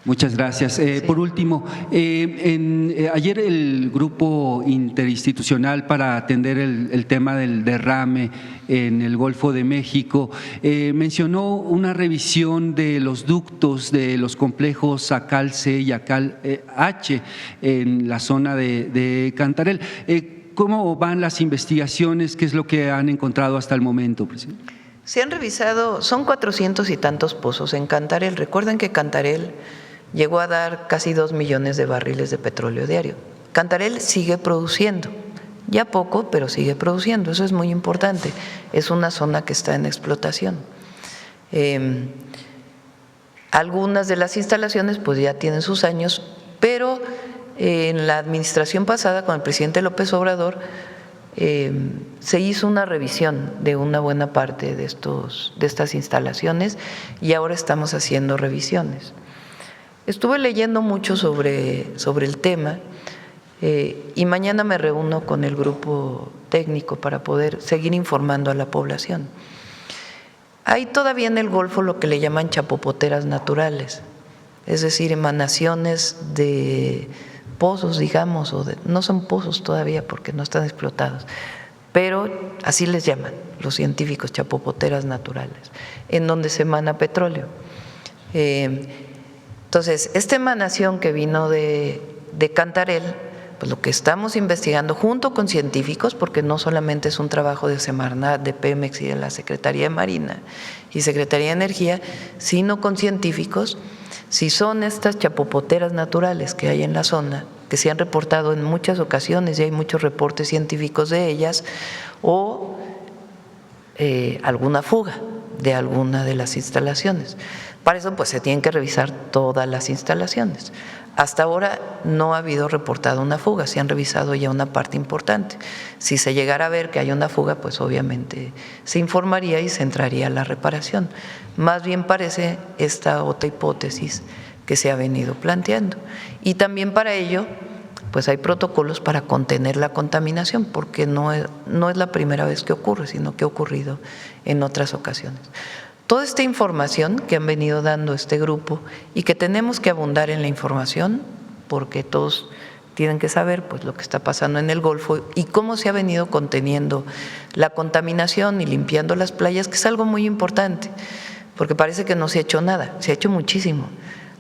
Muchas gracias. Por último, ayer el grupo interinstitucional para atender el tema del derrame en el Golfo de México mencionó una revisión de los ductos de los complejos Acal C y Acal H en la zona de Cantarell. ¿Cómo van las investigaciones? ¿Qué es lo que han encontrado hasta el momento, presidente?
Se han revisado, son 400 y tantos pozos en Cantarell. Recuerden que Cantarell llegó a dar casi 2 millones de barriles de petróleo diario. Cantarell sigue produciendo, ya poco, pero sigue produciendo, eso es muy importante. Es una zona que está en explotación. Algunas de las instalaciones pues ya tienen sus años, pero en la administración pasada con el presidente López Obrador se hizo una revisión de una buena parte de estas instalaciones y ahora estamos haciendo revisiones. Estuve leyendo mucho sobre el tema y mañana me reúno con el grupo técnico para poder seguir informando a la población. Hay todavía en el Golfo lo que le llaman chapopoteras naturales, es decir, emanaciones de pozos, digamos, no son pozos todavía porque no están explotados, pero así les llaman los científicos, chapopoteras naturales, en donde se emana petróleo. Entonces, esta emanación que vino de Cantarell, pues lo que estamos investigando junto con científicos, porque no solamente es un trabajo de Semarnat, de Pemex y de la Secretaría de Marina y Secretaría de Energía, sino con científicos, si son estas chapopoteras naturales que hay en la zona, que se han reportado en muchas ocasiones y hay muchos reportes científicos de ellas, o alguna fuga de alguna de las instalaciones. Para eso pues se tienen que revisar todas las instalaciones. Hasta ahora no ha habido reportado una fuga, se han revisado ya una parte importante. Si se llegara a ver que hay una fuga, pues obviamente se informaría y se entraría a la reparación. Más bien parece esta otra hipótesis que se ha venido planteando. Y también para ello, pues hay protocolos para contener la contaminación, porque no es la primera vez que ocurre, sino que ha ocurrido en otras ocasiones. Toda esta información que han venido dando este grupo y que tenemos que abundar en la información, porque todos tienen que saber pues lo que está pasando en el Golfo y cómo se ha venido conteniendo la contaminación y limpiando las playas, que es algo muy importante, porque parece que no se ha hecho nada, se ha hecho muchísimo.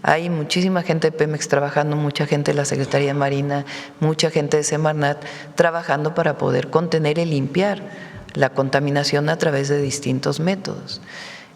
Hay muchísima gente de Pemex trabajando, mucha gente de la Secretaría de Marina, mucha gente de Semarnat trabajando para poder contener y limpiar la contaminación a través de distintos métodos.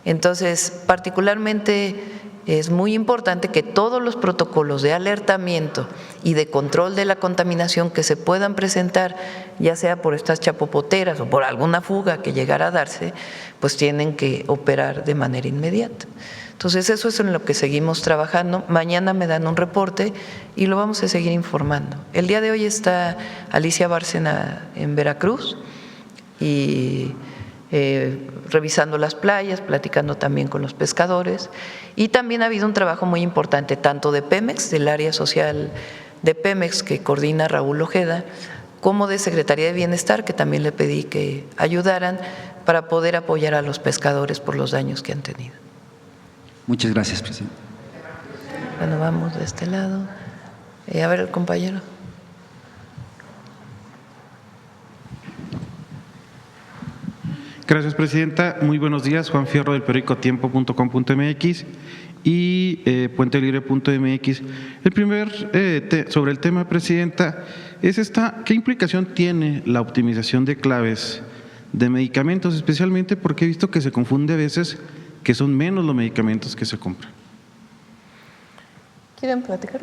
Entonces, particularmente es muy importante que todos los protocolos de alertamiento y de control de la contaminación que se puedan presentar, ya sea por estas chapopoteras o por alguna fuga que llegara a darse, pues tienen que operar de manera inmediata. Entonces, eso es en lo que seguimos trabajando. Mañana me dan un reporte y lo vamos a seguir informando. El día de hoy está Alicia Bárcena en Veracruz y revisando las playas, platicando también con los pescadores, y también ha habido un trabajo muy importante tanto de Pemex, del área social de Pemex que coordina Raúl Ojeda, como de Secretaría de Bienestar, que también le pedí que ayudaran para poder apoyar a los pescadores por los daños que han tenido.
Muchas gracias, presidente.
Bueno, vamos de este lado. A ver, el compañero.
Gracias, presidenta. Muy buenos días. Juan Fierro, del periódico tiempo.com.mx y puentelibre.mx. El primer, sobre el tema, presidenta, es ¿qué implicación tiene la optimización de claves de medicamentos, especialmente porque he visto que se confunde a veces que son menos los medicamentos que se compran?
¿Quieren platicar?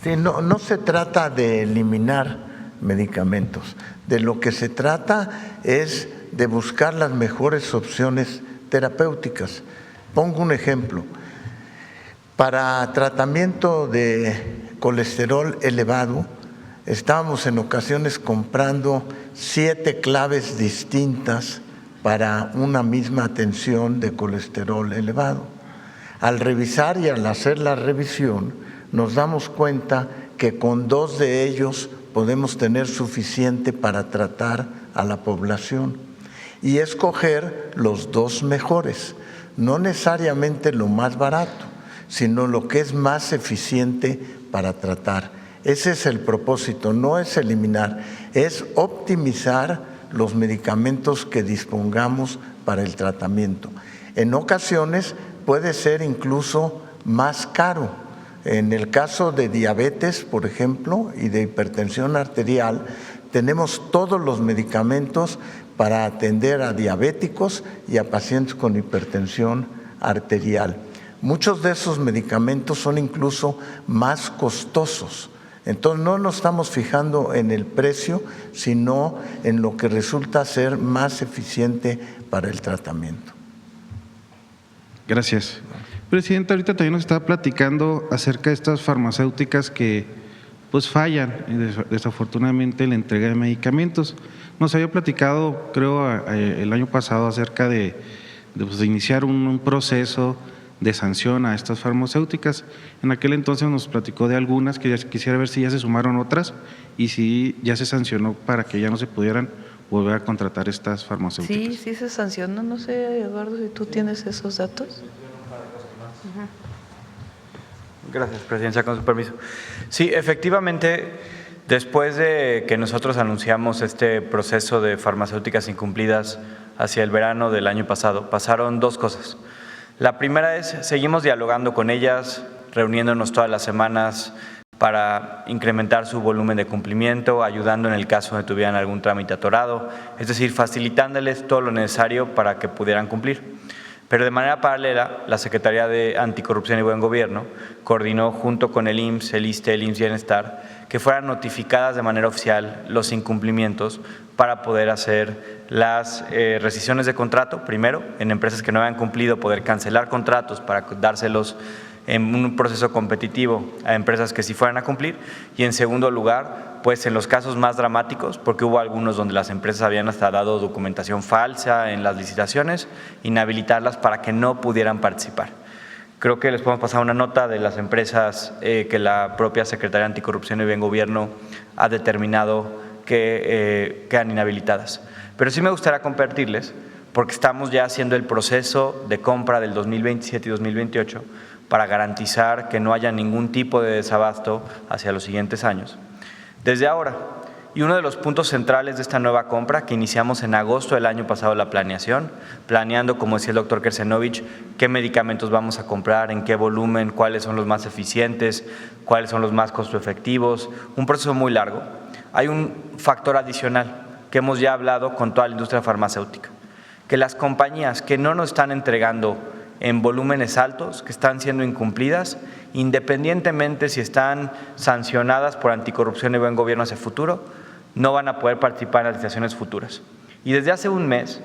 Sí, no se trata de eliminar medicamentos. De lo que se trata es de buscar las mejores opciones terapéuticas. Pongo un ejemplo. Para tratamiento de colesterol elevado, estábamos en ocasiones comprando 7 claves distintas para una misma tensión de colesterol elevado. Al revisar y al hacer la revisión, nos damos cuenta que con 2 de ellos podemos tener suficiente para tratar a la población y escoger los 2 mejores, no necesariamente lo más barato, sino lo que es más eficiente para tratar. Ese es el propósito, no es eliminar, es optimizar los medicamentos que dispongamos para el tratamiento. En ocasiones puede ser incluso más caro. En el caso de diabetes, por ejemplo, y de hipertensión arterial, tenemos todos los medicamentos para atender a diabéticos y a pacientes con hipertensión arterial. Muchos de esos medicamentos son incluso más costosos. Entonces no nos estamos fijando en el precio, sino en lo que resulta ser más eficiente para el tratamiento.
Gracias. Presidenta, ahorita también nos estaba platicando acerca de estas farmacéuticas que pues fallan desafortunadamente en la entrega de medicamentos. Nos había platicado, creo, el año pasado acerca de iniciar un proceso de sanción a estas farmacéuticas. En aquel entonces nos platicó de algunas, que ya quisiera ver si ya se sumaron otras y si ya se sancionó para que ya no se pudieran volver a contratar estas farmacéuticas.
Sí se sancionó. No sé, Eduardo, si tú tienes esos datos.
Gracias, Presidencia, con su permiso. Sí, efectivamente, después de que nosotros anunciamos este proceso de farmacéuticas incumplidas hacia el verano del año pasado, pasaron 2 cosas. La primera es, seguimos dialogando con ellas, reuniéndonos todas las semanas para incrementar su volumen de cumplimiento, ayudando en el caso de que tuvieran algún trámite atorado, es decir, facilitándoles todo lo necesario para que pudieran cumplir. Pero de manera paralela, la Secretaría de Anticorrupción y Buen Gobierno coordinó junto con el IMSS, el ISSSTE, el IMSS Bienestar, que fueran notificadas de manera oficial los incumplimientos para poder hacer las rescisiones de contrato, primero, en empresas que no habían cumplido, poder cancelar contratos para dárselos en un proceso competitivo a empresas que sí fueran a cumplir, y en segundo lugar, pues en los casos más dramáticos, porque hubo algunos donde las empresas habían hasta dado documentación falsa en las licitaciones, inhabilitarlas para que no pudieran participar. Creo que les podemos pasar una nota de las empresas que la propia Secretaría de Anticorrupción y Buen Gobierno ha determinado que quedan inhabilitadas. Pero sí me gustaría compartirles, porque estamos ya haciendo el proceso de compra del 2027 y 2028 para garantizar que no haya ningún tipo de desabasto hacia los siguientes años. Desde ahora, y uno de los puntos centrales de esta nueva compra, que iniciamos en agosto del año pasado la planeación, planeando, como decía el doctor Kersenovich, qué medicamentos vamos a comprar, en qué volumen, cuáles son los más eficientes, cuáles son los más costo efectivos, un proceso muy largo. Hay un factor adicional que hemos ya hablado con toda la industria farmacéutica, que las compañías que no nos están entregando en volúmenes altos, que están siendo incumplidas, independientemente si están sancionadas por Anticorrupción y Buen Gobierno hacia el futuro, no van a poder participar en las licitaciones futuras. Y desde hace un mes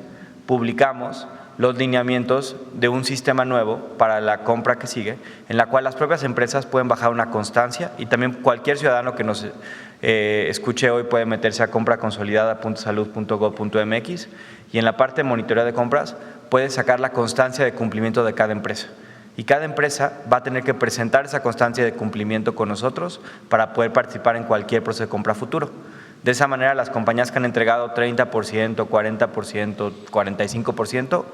publicamos los lineamientos de un sistema nuevo para la compra que sigue, en la cual las propias empresas pueden bajar una constancia y también cualquier ciudadano que nos escuche hoy puede meterse a compraconsolidada.salud.gov.mx y en la parte de monitoreo de compras puede sacar la constancia de cumplimiento de cada empresa. Y cada empresa va a tener que presentar esa constancia de cumplimiento con nosotros para poder participar en cualquier proceso de compra futuro. De esa manera, las compañías que han entregado 30%, 40%, 45%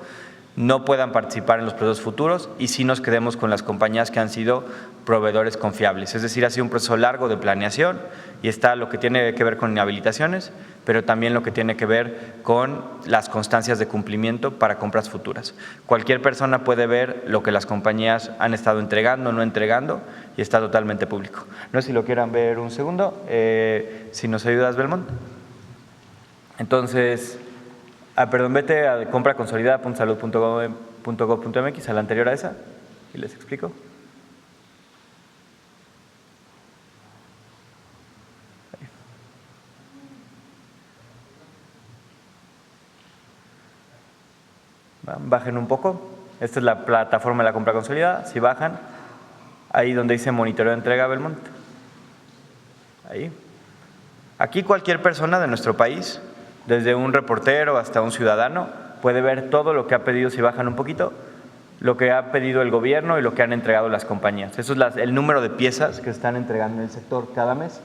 no puedan participar en los procesos futuros y sí nos quedemos con las compañías que han sido proveedores confiables. Es decir, ha sido un proceso largo de planeación y está lo que tiene que ver con inhabilitaciones, pero también lo que tiene que ver con las constancias de cumplimiento para compras futuras. Cualquier persona puede ver lo que las compañías han estado entregando o no entregando y está totalmente público. No sé si lo quieran ver un segundo, si nos ayudas, Belmont. Entonces, vete a compraconsolidada.salud.gov.mx, a la anterior a esa, y les explico. Bajen un poco. Esta es la plataforma de la compra consolidada. Si bajan, ahí donde dice monitoreo de entrega, Belmont. Ahí. Aquí cualquier persona de nuestro país, desde un reportero hasta un ciudadano, puede ver todo lo que ha pedido, si bajan un poquito, lo que ha pedido el gobierno y lo que han entregado las compañías. Eso es el número de piezas que están entregando en el sector cada mes.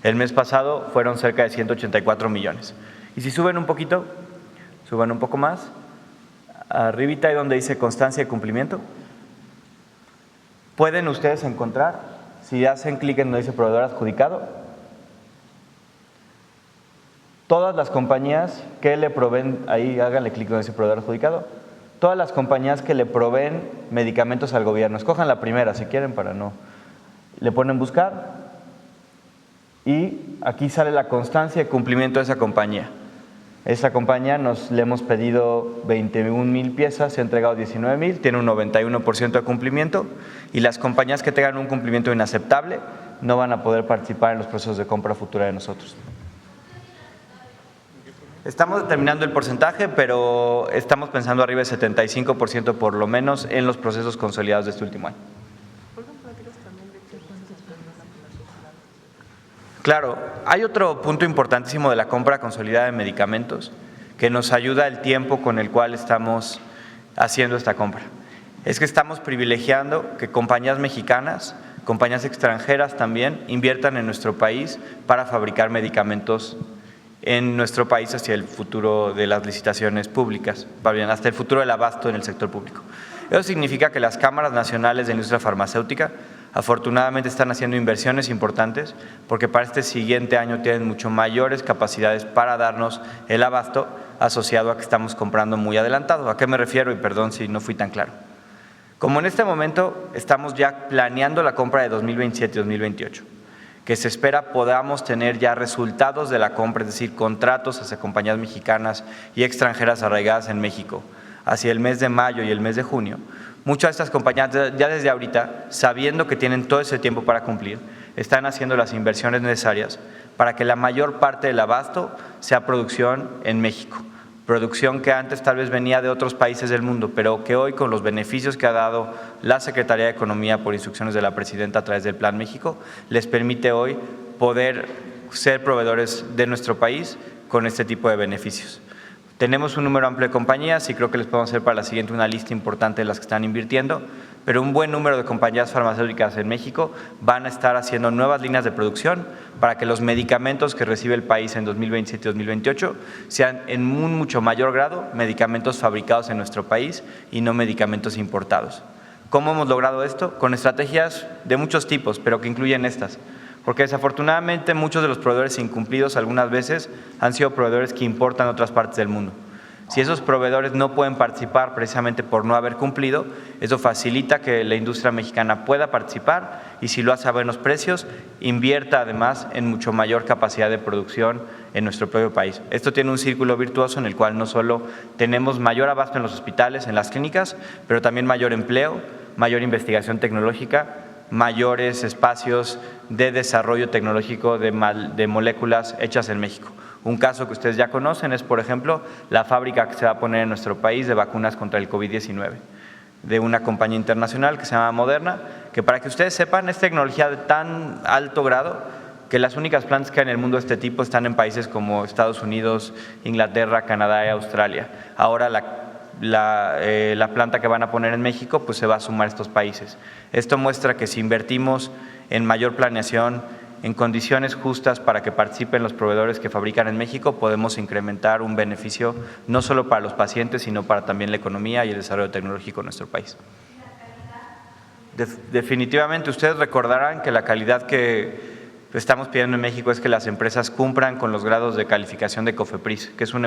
El mes pasado fueron cerca de 184 millones. Y si suben un poquito, suban un poco más, arribita ahí donde dice constancia de cumplimiento, pueden ustedes encontrar, si hacen clic en donde dice proveedor adjudicado, todas las compañías que le proveen, ahí háganle clic donde dice proveedor adjudicado, todas las compañías que le proveen medicamentos al gobierno. Escojan la primera si quieren para no. Le ponen buscar y aquí sale la constancia de cumplimiento de esa compañía. Esa compañía le hemos pedido 21,000 piezas, se ha entregado 19,000, tiene un 91% de cumplimiento y las compañías que tengan un cumplimiento inaceptable no van a poder participar en los procesos de compra futura de nosotros. Estamos determinando el porcentaje, pero estamos pensando arriba del 75% por lo menos en los procesos consolidados de este último año. Claro, hay otro punto importantísimo de la compra consolidada de medicamentos que nos ayuda el tiempo con el cual estamos haciendo esta compra. Es que estamos privilegiando que compañías mexicanas, compañías extranjeras también inviertan en nuestro país para fabricar medicamentos en nuestro país hacia el futuro de las licitaciones públicas, hasta el futuro del abasto en el sector público. Eso significa que las cámaras nacionales de industria farmacéutica afortunadamente están haciendo inversiones importantes porque para este siguiente año tienen mucho mayores capacidades para darnos el abasto asociado a que estamos comprando muy adelantado. ¿A qué me refiero? Y perdón si no fui tan claro. Como en este momento estamos ya planeando la compra de 2027 y 2028, que se espera podamos tener ya resultados de la compra, es decir, contratos hacia compañías mexicanas y extranjeras arraigadas en México, hacia el mes de mayo y el mes de junio. Muchas de estas compañías ya desde ahorita, sabiendo que tienen todo ese tiempo para cumplir, están haciendo las inversiones necesarias para que la mayor parte del abasto sea producción en México. Producción que antes tal vez venía de otros países del mundo, pero que hoy con los beneficios que ha dado la Secretaría de Economía por instrucciones de la Presidenta a través del Plan México, les permite hoy poder ser proveedores de nuestro país con este tipo de beneficios. Tenemos un número amplio de compañías y creo que les podemos hacer para la siguiente una lista importante de las que están invirtiendo, pero un buen número de compañías farmacéuticas en México van a estar haciendo nuevas líneas de producción para que los medicamentos que recibe el país en 2027 y 2028 sean en un mucho mayor grado medicamentos fabricados en nuestro país y no medicamentos importados. ¿Cómo hemos logrado esto? Con estrategias de muchos tipos, pero que incluyen estas. Porque desafortunadamente muchos de los proveedores incumplidos algunas veces han sido proveedores que importan a otras partes del mundo. Si esos proveedores no pueden participar precisamente por no haber cumplido, eso facilita que la industria mexicana pueda participar y si lo hace a buenos precios, invierta además en mucho mayor capacidad de producción en nuestro propio país. Esto tiene un círculo virtuoso en el cual no solo tenemos mayor abasto en los hospitales, en las clínicas, pero también mayor empleo, mayor investigación tecnológica, mayores espacios de desarrollo tecnológico de moléculas hechas en México. Un caso que ustedes ya conocen es, por ejemplo, la fábrica que se va a poner en nuestro país de vacunas contra el COVID-19, de una compañía internacional que se llama Moderna, que para que ustedes sepan es tecnología de tan alto grado que las únicas plantas que hay en el mundo de este tipo están en países como Estados Unidos, Inglaterra, Canadá y Australia. Ahora la planta que van a poner en México pues se va a sumar a estos países. Esto muestra que si invertimos en mayor planeación, en condiciones justas para que participen los proveedores que fabrican en México, podemos incrementar un beneficio no solo para los pacientes, sino para también la economía y el desarrollo tecnológico en nuestro país. Definitivamente ustedes recordarán que la calidad que estamos pidiendo en México es que las empresas cumplan con los grados de calificación de COFEPRIS, que es una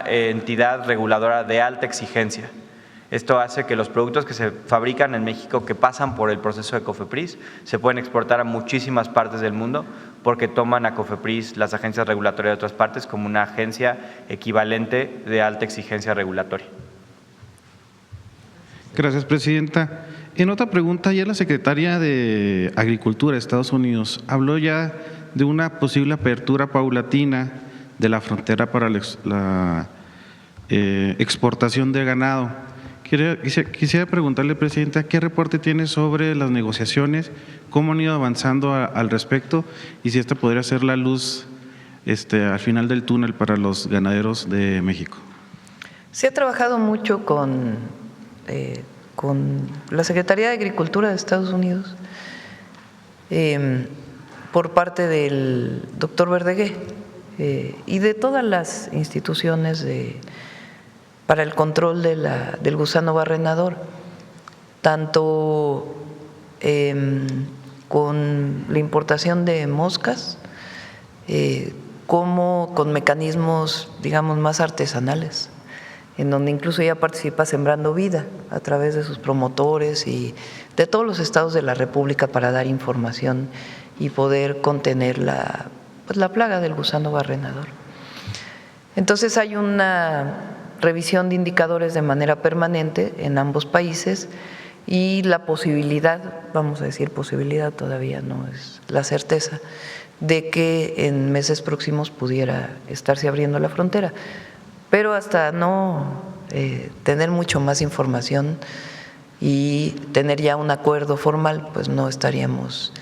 entidad reguladora de alta exigencia. Esto hace que los productos que se fabrican en México, que pasan por el proceso de COFEPRIS, se pueden exportar a muchísimas partes del mundo porque toman a COFEPRIS, las agencias regulatorias de otras partes, como una agencia equivalente de alta exigencia regulatoria.
Gracias, Presidenta. En otra pregunta, ya la Secretaria de Agricultura de Estados Unidos habló ya de una posible apertura paulatina de la frontera para la exportación de ganado. Quisiera preguntarle, Presidenta, ¿qué reporte tiene sobre las negociaciones? ¿Cómo han ido avanzando al respecto? Y si esta podría ser la luz al final del túnel para los ganaderos de México.
Se ha trabajado mucho con la Secretaría de Agricultura de Estados Unidos por parte del doctor Verdegué y de todas las instituciones para el control del gusano barrenador, tanto con la importación de moscas como con mecanismos, digamos, más artesanales, en donde incluso ya participa Sembrando Vida a través de sus promotores y de todos los estados de la República para dar información y poder contener la plaga del gusano barrenador. Entonces hay una revisión de indicadores de manera permanente en ambos países y la posibilidad, vamos a decir posibilidad, todavía no es la certeza, de que en meses próximos pudiera estarse abriendo la frontera. Pero hasta no tener mucho más información y tener ya un acuerdo formal, pues no estaríamos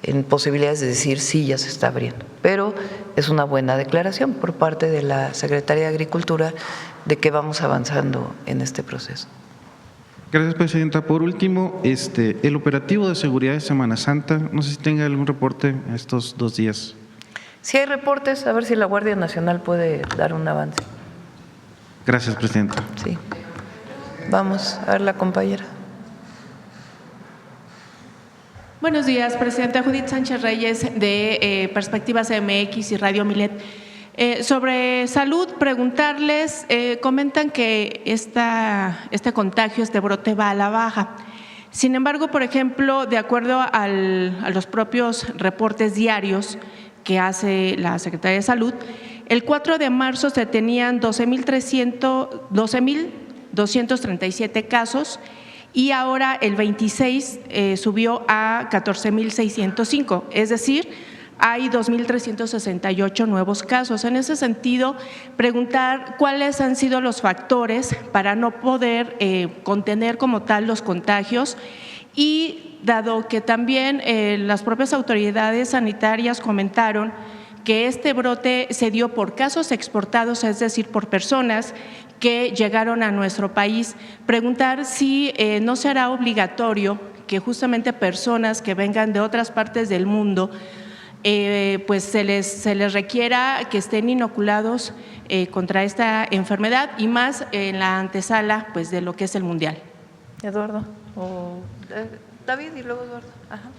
en posibilidades de decir sí, ya se está abriendo. Pero es una buena declaración por parte de la Secretaría de Agricultura de que vamos avanzando en este proceso.
Gracias, Presidenta. Por último, el operativo de seguridad de Semana Santa, no sé si tenga algún reporte estos 2 días.
Si hay reportes, a ver si la Guardia Nacional puede dar un avance.
Gracias, Presidenta.
Sí. Vamos a ver la compañera.
Buenos días, Presidenta. Judith Sánchez Reyes, de Perspectivas MX y Radio Milet. Sobre salud, preguntarles, comentan que este contagio, este brote va a la baja. Sin embargo, por ejemplo, de acuerdo a los propios reportes diarios que hace la Secretaría de Salud, el 4 de marzo se tenían 12,237 casos y ahora el 26 subió a 14,605, es decir, hay 2,368 nuevos casos. En ese sentido, preguntar cuáles han sido los factores para no poder contener como tal los contagios y dado que también las propias autoridades sanitarias comentaron que este brote se dio por casos exportados, es decir, por personas que llegaron a nuestro país, preguntar si no será obligatorio que justamente personas que vengan de otras partes del mundo pues se les requiera que estén inoculados contra esta enfermedad y más en la antesala pues de lo que es el Mundial.
Eduardo o David y luego Eduardo. Ajá.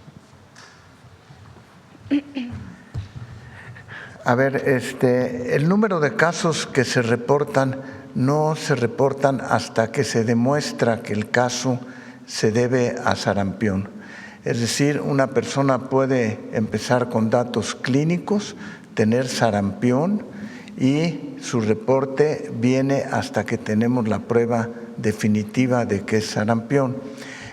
A ver, el número de casos que se reportan no se reportan hasta que se demuestra que el caso se debe a sarampión. Es decir, una persona puede empezar con datos clínicos, tener sarampión y su reporte viene hasta que tenemos la prueba definitiva de que es sarampión.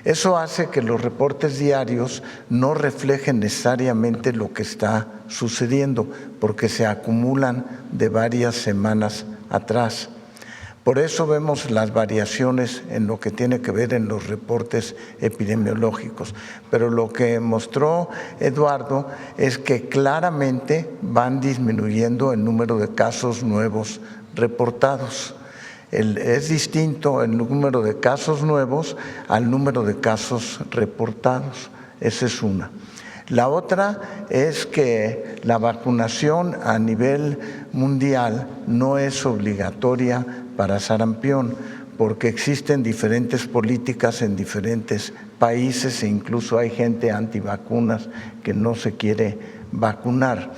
Eso hace que los reportes diarios no reflejen necesariamente lo que está sucediendo, porque se acumulan de varias semanas atrás. Por eso vemos las variaciones en lo que tiene que ver en los reportes epidemiológicos. Pero lo que mostró Eduardo es que claramente van disminuyendo el número de casos nuevos reportados. Es distinto el número de casos nuevos al número de casos reportados. Esa es una. La otra es que la vacunación a nivel mundial no es obligatoria para sarampión, porque existen diferentes políticas en diferentes países e incluso hay gente antivacunas que no se quiere vacunar.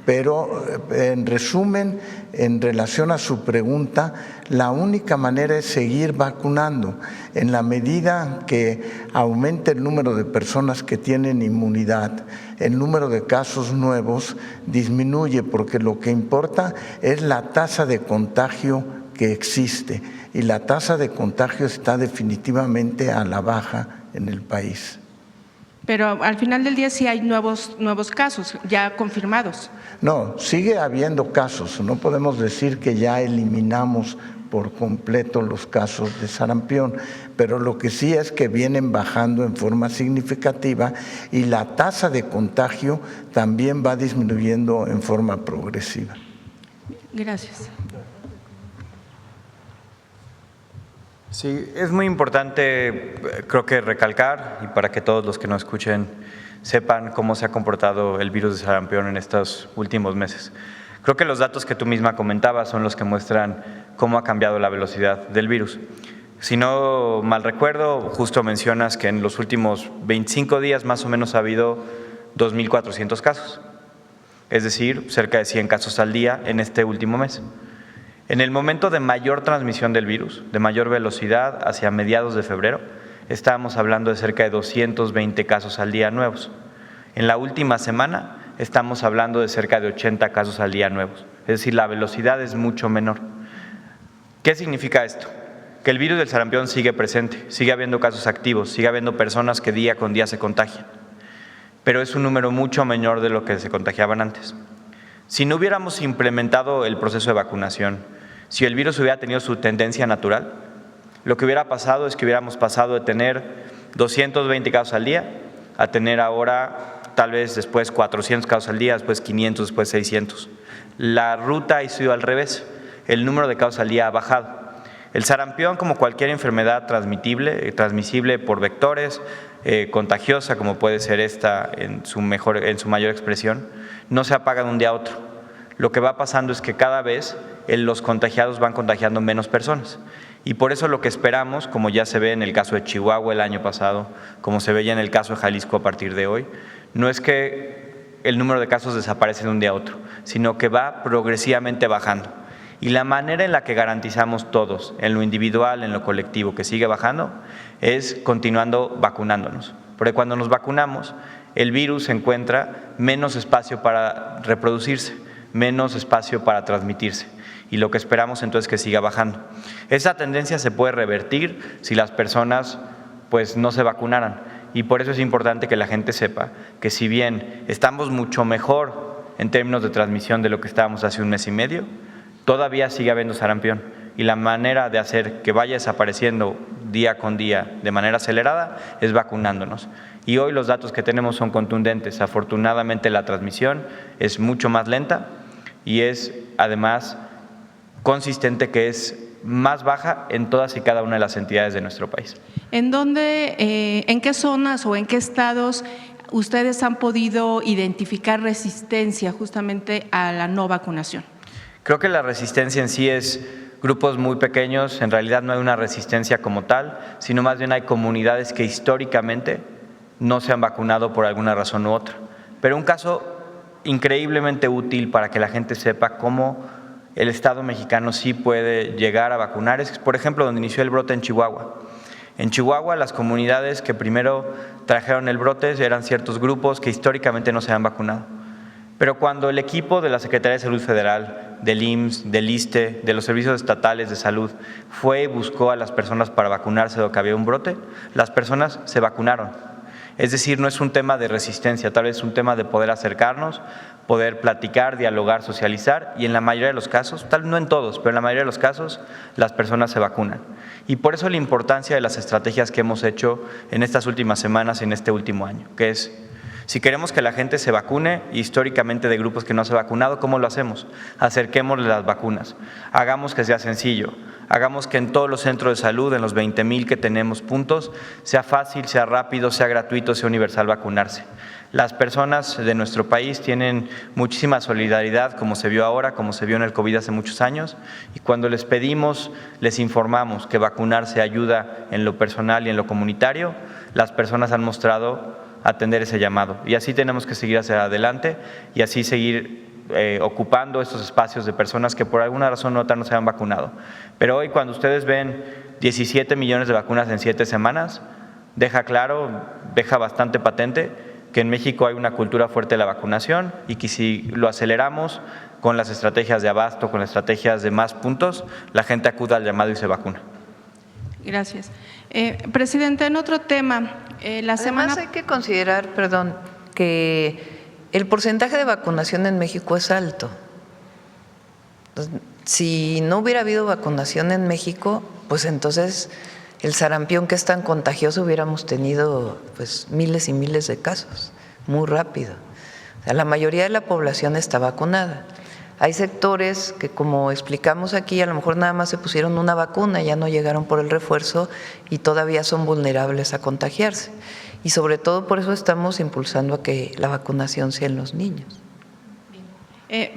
Pero en resumen, en relación a su pregunta, la única manera es seguir vacunando. En la medida que aumente el número de personas que tienen inmunidad, el número de casos nuevos disminuye, porque lo que importa es la tasa de contagio que existe y la tasa de contagio está definitivamente a la baja en el país.
Pero al final del día sí hay nuevos casos ya confirmados.
No, sigue habiendo casos. No podemos decir que ya eliminamos por completo los casos de sarampión, pero lo que sí es que vienen bajando en forma significativa y la tasa de contagio también va disminuyendo en forma progresiva.
Gracias.
Sí, es muy importante, creo que recalcar, y para que todos los que nos escuchen sepan cómo se ha comportado el virus de sarampión en estos últimos meses. Creo que los datos que tú misma comentabas son los que muestran cómo ha cambiado la velocidad del virus. Si no mal recuerdo, justo mencionas que en los últimos 25 días más o menos ha habido 2.400 casos, es decir, cerca de 100 casos al día en este último mes. En el momento de mayor transmisión del virus, de mayor velocidad, hacia mediados de febrero, estábamos hablando de cerca de 220 casos al día nuevos. En la última semana estamos hablando de cerca de 80 casos al día nuevos, es decir, la velocidad es mucho menor. ¿Qué significa esto? Que el virus del sarampión sigue presente, sigue habiendo casos activos, sigue habiendo personas que día con día se contagian, pero es un número mucho menor de lo que se contagiaban antes. Si no hubiéramos implementado el proceso de vacunación, si el virus hubiera tenido su tendencia natural, lo que hubiera pasado es que hubiéramos pasado de tener 220 casos al día a tener ahora tal vez después 400 casos al día, después 500, después 600. La ruta ha sido al revés, el número de casos al día ha bajado. El sarampión, como cualquier enfermedad transmisible por vectores, contagiosa como puede ser esta en su mayor expresión, no se apaga de un día a otro. Lo que va pasando es que cada vez los contagiados van contagiando menos personas. Y por eso lo que esperamos, como ya se ve en el caso de Chihuahua el año pasado, como se veía en el caso de Jalisco a partir de hoy, no es que el número de casos desaparece de un día a otro, sino que va progresivamente bajando. Y la manera en la que garantizamos todos, en lo individual, en lo colectivo, que sigue bajando, es continuando vacunándonos. Porque cuando nos vacunamos, el virus encuentra menos espacio para reproducirse, menos espacio para transmitirse. Y lo que esperamos entonces es que siga bajando. Esa tendencia se puede revertir si las personas pues no se vacunaran. Y por eso es importante que la gente sepa que si bien estamos mucho mejor en términos de transmisión de lo que estábamos hace un mes y medio, todavía sigue habiendo sarampión. Y la manera de hacer que vaya desapareciendo día con día de manera acelerada es vacunándonos. Y hoy los datos que tenemos son contundentes. Afortunadamente la transmisión es mucho más lenta y es además consistente, que es más baja en todas y cada una de las entidades de nuestro país.
¿En qué zonas o en qué estados ustedes han podido identificar resistencia justamente a la no vacunación?
Creo que la resistencia en sí es grupos muy pequeños, en realidad no hay una resistencia como tal, sino más bien hay comunidades que históricamente no se han vacunado por alguna razón u otra. Pero un caso increíblemente útil para que la gente sepa cómo el Estado mexicano sí puede llegar a vacunar es, por ejemplo, donde inició el brote en Chihuahua. En Chihuahua, las comunidades que primero trajeron el brote eran ciertos grupos que históricamente no se han vacunado. Pero cuando el equipo de la Secretaría de Salud Federal, del IMSS, del ISSSTE, de los servicios estatales de salud, fue y buscó a las personas para vacunarse o que había un brote, las personas se vacunaron. Es decir, no es un tema de resistencia, tal vez es un tema de poder acercarnos, poder platicar, dialogar, socializar, y en la mayoría de los casos, tal vez no en todos, pero en la mayoría de los casos, las personas se vacunan. Y por eso la importancia de las estrategias que hemos hecho en estas últimas semanas y en este último año, que es, si queremos que la gente se vacune, históricamente de grupos que no se han vacunado, ¿cómo lo hacemos? Acerquémosle las vacunas, hagamos que sea sencillo, hagamos que en todos los centros de salud, en los 20,000 que tenemos puntos, sea fácil, sea rápido, sea gratuito, sea universal vacunarse. Las personas de nuestro país tienen muchísima solidaridad, como se vio ahora, como se vio en el COVID hace muchos años, y cuando les pedimos, les informamos que vacunarse ayuda en lo personal y en lo comunitario, las personas han mostrado atender ese llamado. Y así tenemos que seguir hacia adelante y así seguir ocupando estos espacios de personas que por alguna razón u otra no se han vacunado. Pero hoy, cuando ustedes ven 17 millones de vacunas en 7 semanas, deja claro, deja bastante patente que en México hay una cultura fuerte de la vacunación y que si lo aceleramos con las estrategias de abasto, con las estrategias de más puntos, la gente acuda al llamado y se vacuna.
Gracias. Presidenta, en otro tema,
Además hay que considerar, perdón, que el porcentaje de vacunación en México es alto. Entonces, Si no hubiera habido vacunación en México, pues entonces el sarampión, que es tan contagioso, hubiéramos tenido pues miles y miles de casos, muy rápido. O sea, la mayoría de la población está vacunada. Hay sectores que, como explicamos aquí, a lo mejor nada más se pusieron una vacuna, ya no llegaron por el refuerzo y todavía son vulnerables a contagiarse. Y sobre todo por eso estamos impulsando a que la vacunación sea en los niños.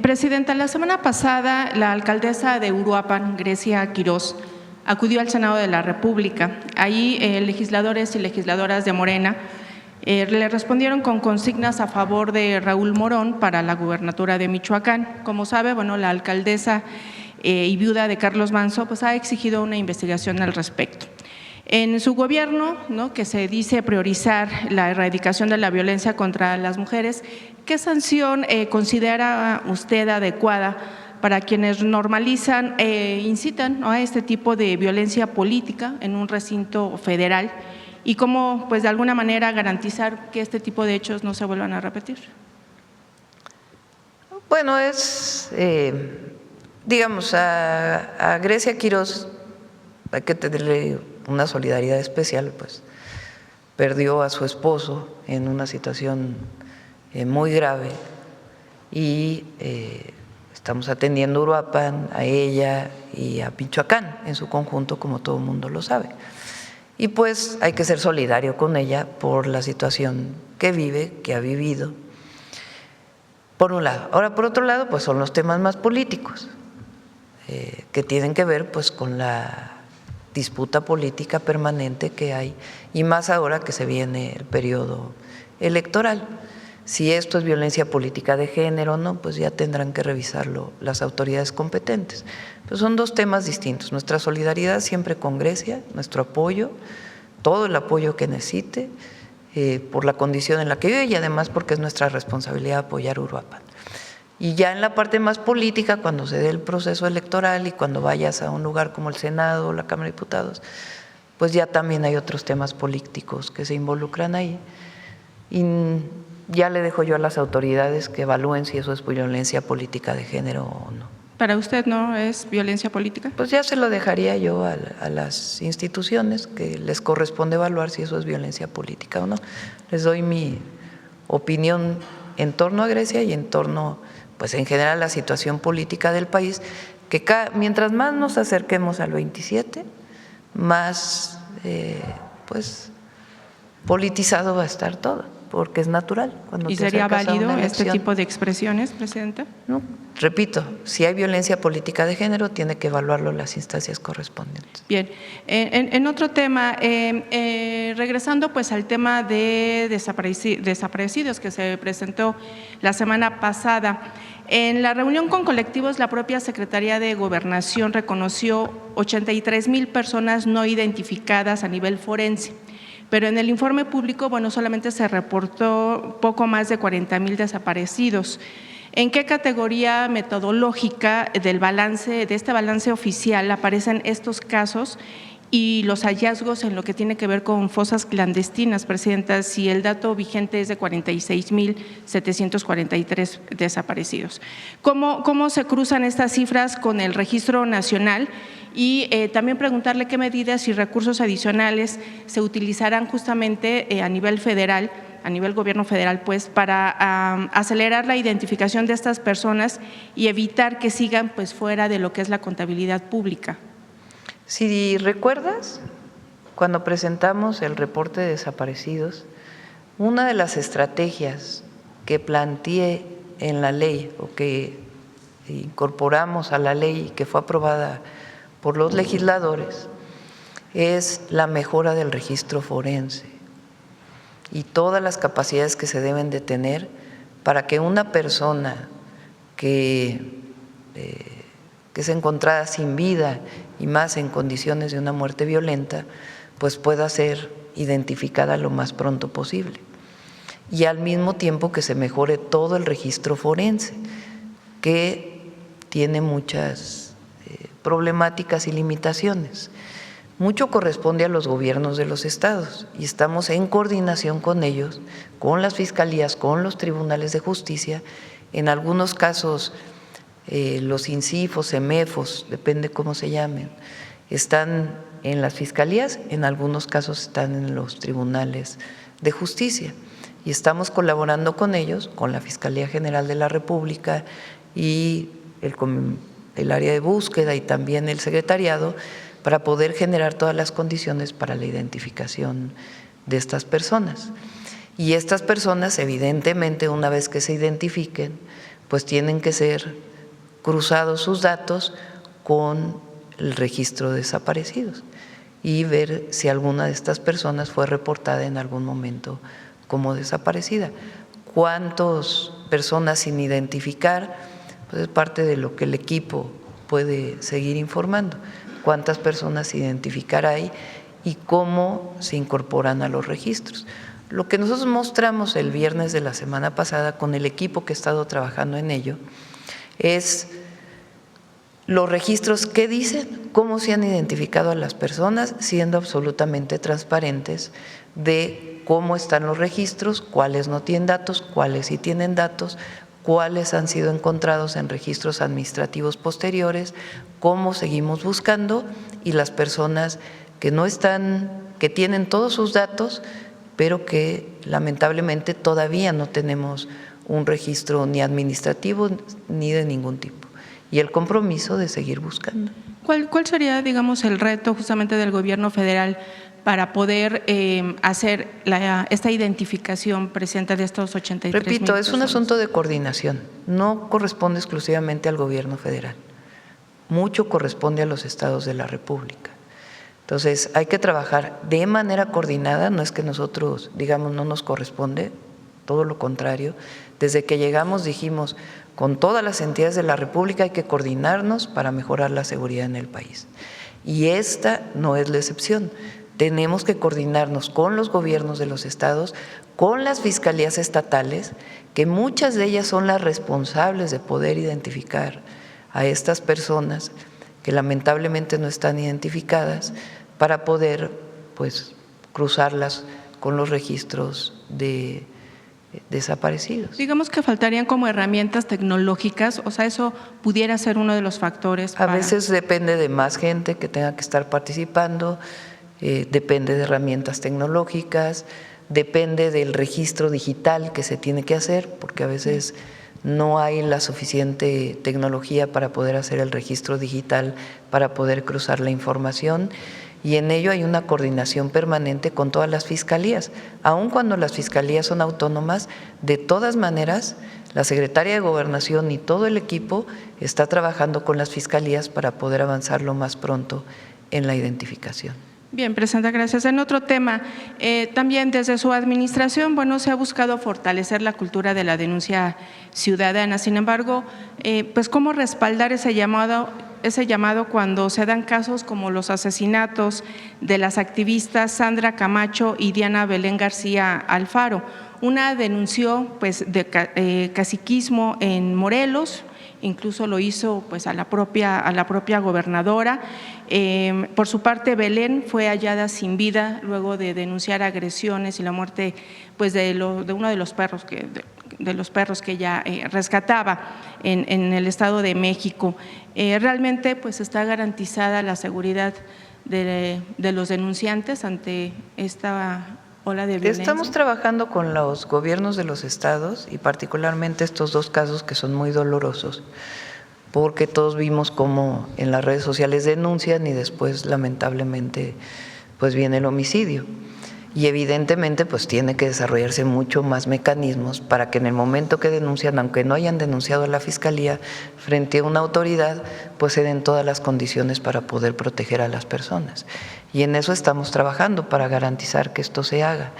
Presidenta, la semana pasada la alcaldesa de Uruapan, Grecia Quirós, acudió al Senado de la República. Ahí legisladores y legisladoras de Morena le respondieron con consignas a favor de Raúl Morón para la gubernatura de Michoacán. Como sabe, bueno, la alcaldesa y viuda de Carlos Manzo pues ha exigido una investigación al respecto. En su gobierno, ¿no?, que se dice priorizar la erradicación de la violencia contra las mujeres, ¿qué sanción considera usted adecuada para quienes normalizan e incitan, ¿no?, a este tipo de violencia política en un recinto federal? ¿Y cómo, pues, de alguna manera garantizar que este tipo de hechos no se vuelvan a repetir?
Bueno, digamos, a Grecia Quirós hay que tenerle una solidaridad especial, pues perdió a su esposo en una situación muy grave y estamos atendiendo a Uruapan, a ella y a Michoacán en su conjunto, como todo el mundo lo sabe. Y pues hay que ser solidario con ella por la situación que vive, que ha vivido, por un lado. Ahora, por otro lado, pues son los temas más políticos, que tienen que ver pues con la disputa política permanente que hay, y más ahora que se viene el periodo electoral. Si esto es violencia política de género o no, pues ya tendrán que revisarlo las autoridades competentes. Pero son dos temas distintos. Nuestra solidaridad siempre con Grecia, nuestro apoyo, todo el apoyo que necesite por la condición en la que vive y además porque es nuestra responsabilidad apoyar Uruapan. Y ya en la parte más política, cuando se dé el proceso electoral y cuando vayas a un lugar como el Senado o la Cámara de Diputados, pues ya también hay otros temas políticos que se involucran ahí. Y ya le dejo yo a las autoridades que evalúen si eso es violencia política de género o no.
¿Para usted no es violencia política?
Pues ya se lo dejaría yo a las instituciones que les corresponde evaluar si eso es violencia política o no. Les doy mi opinión en torno a Grecia y en torno, pues en general, a la situación política del país, que mientras más nos acerquemos al 27, más pues politizado va a estar todo, porque es natural.
¿Y sería válido este tipo de expresiones, Presidenta?
No, repito, si hay violencia política de género, tiene que evaluarlo las instancias correspondientes.
Bien, en otro tema, regresando pues al tema de desaparecidos que se presentó la semana pasada, en la reunión con colectivos, la propia Secretaría de Gobernación reconoció 83,000 personas no identificadas a nivel forense. Pero en el informe público, bueno, solamente se reportó poco más de 40,000 desaparecidos. ¿En qué categoría metodológica de este balance oficial aparecen estos casos y los hallazgos en lo que tiene que ver con fosas clandestinas, Presidenta? Si el dato vigente es de 46,743 desaparecidos. ¿Cómo se cruzan estas cifras con el Registro Nacional? Y también preguntarle qué medidas y recursos adicionales se utilizarán justamente a nivel federal, a nivel gobierno federal, pues, para acelerar la identificación de estas personas y evitar que sigan pues fuera de lo que es la contabilidad pública.
Si recuerdas, cuando presentamos el reporte de desaparecidos, una de las estrategias que planteé en la ley o que incorporamos a la ley que fue aprobada por los legisladores es la mejora del registro forense y todas las capacidades que se deben de tener para que una persona que es encontrada sin vida y más en condiciones de una muerte violenta, pues pueda ser identificada lo más pronto posible. Y al mismo tiempo que se mejore todo el registro forense, que tiene muchas problemáticas y limitaciones. Mucho corresponde a los gobiernos de los estados y estamos en coordinación con ellos, con las fiscalías, con los tribunales de justicia. En algunos casos los INCIFOS, CEMEFOS, depende cómo se llamen, están en las fiscalías, en algunos casos están en los tribunales de justicia y estamos colaborando con ellos, con la Fiscalía General de la República y el área de búsqueda y también el secretariado para poder generar todas las condiciones para la identificación de estas personas. Y estas personas, evidentemente, una vez que se identifiquen, pues tienen que ser cruzados sus datos con el registro de desaparecidos y ver si alguna de estas personas fue reportada en algún momento como desaparecida. ¿Cuántas personas sin identificar? Pues es parte de lo que el equipo puede seguir informando. ¿Cuántas personas identificar hay y cómo se incorporan a los registros? Lo que nosotros mostramos el viernes de la semana pasada con el equipo que ha estado trabajando en ello es los registros que dicen, cómo se han identificado a las personas, siendo absolutamente transparentes de cómo están los registros, cuáles no tienen datos, cuáles sí tienen datos, cuáles han sido encontrados en registros administrativos posteriores, cómo seguimos buscando y las personas que no están, que tienen todos sus datos, pero que lamentablemente todavía no tenemos un registro ni administrativo ni de ningún tipo. Y el compromiso de seguir buscando.
¿Cuál sería, digamos, el reto justamente del gobierno federal para poder hacer esta identificación, presidenta, de estos 83,000
Repito, es un
personas?
asunto de coordinación, no corresponde exclusivamente al gobierno federal, mucho corresponde a los estados de la República. Entonces, hay que trabajar de manera coordinada, no es que nosotros digamos no nos corresponde, todo lo contrario. Desde que llegamos dijimos, con todas las entidades de la República hay que coordinarnos para mejorar la seguridad en el país. Y esta no es la excepción. Tenemos que coordinarnos con los gobiernos de los estados, con las fiscalías estatales, que muchas de ellas son las responsables de poder identificar a estas personas que lamentablemente no están identificadas, para poder pues cruzarlas con los registros de desaparecidos.
Digamos que faltarían como herramientas tecnológicas, o sea, eso pudiera ser uno de los factores.
A veces depende de más gente que tenga que estar participando, depende de herramientas tecnológicas, depende del registro digital que se tiene que hacer, porque a veces no hay la suficiente tecnología para poder hacer el registro digital, para poder cruzar la información. Y en ello hay una coordinación permanente con todas las fiscalías. Aun cuando las fiscalías son autónomas, de todas maneras, la Secretaría de Gobernación y todo el equipo está trabajando con las fiscalías para poder avanzar lo más pronto en la identificación.
Bien, presidenta, gracias. En otro tema, también desde su administración, bueno, se ha buscado fortalecer la cultura de la denuncia ciudadana. Sin embargo, pues cómo respaldar ese llamado cuando se dan casos como los asesinatos de las activistas Sandra Camacho y Diana Belén García Alfaro. Una denunció pues de caciquismo en Morelos, incluso lo hizo pues a la propia gobernadora. Por su parte, Belén fue hallada sin vida luego de denunciar agresiones y la muerte pues de uno de los perros que ella rescataba en el Estado de México. Realmente pues está garantizada la seguridad de los denunciantes ante esta ola de violencia.
Estamos trabajando con los gobiernos de los estados y particularmente estos dos casos que son muy dolorosos, porque todos vimos cómo en las redes sociales denuncian y después lamentablemente pues viene el homicidio. Y evidentemente pues tiene que desarrollarse mucho más mecanismos para que en el momento que denuncian, aunque no hayan denunciado a la Fiscalía, frente a una autoridad, pues se den todas las condiciones para poder proteger a las personas. Y en eso estamos trabajando para garantizar que esto se haga.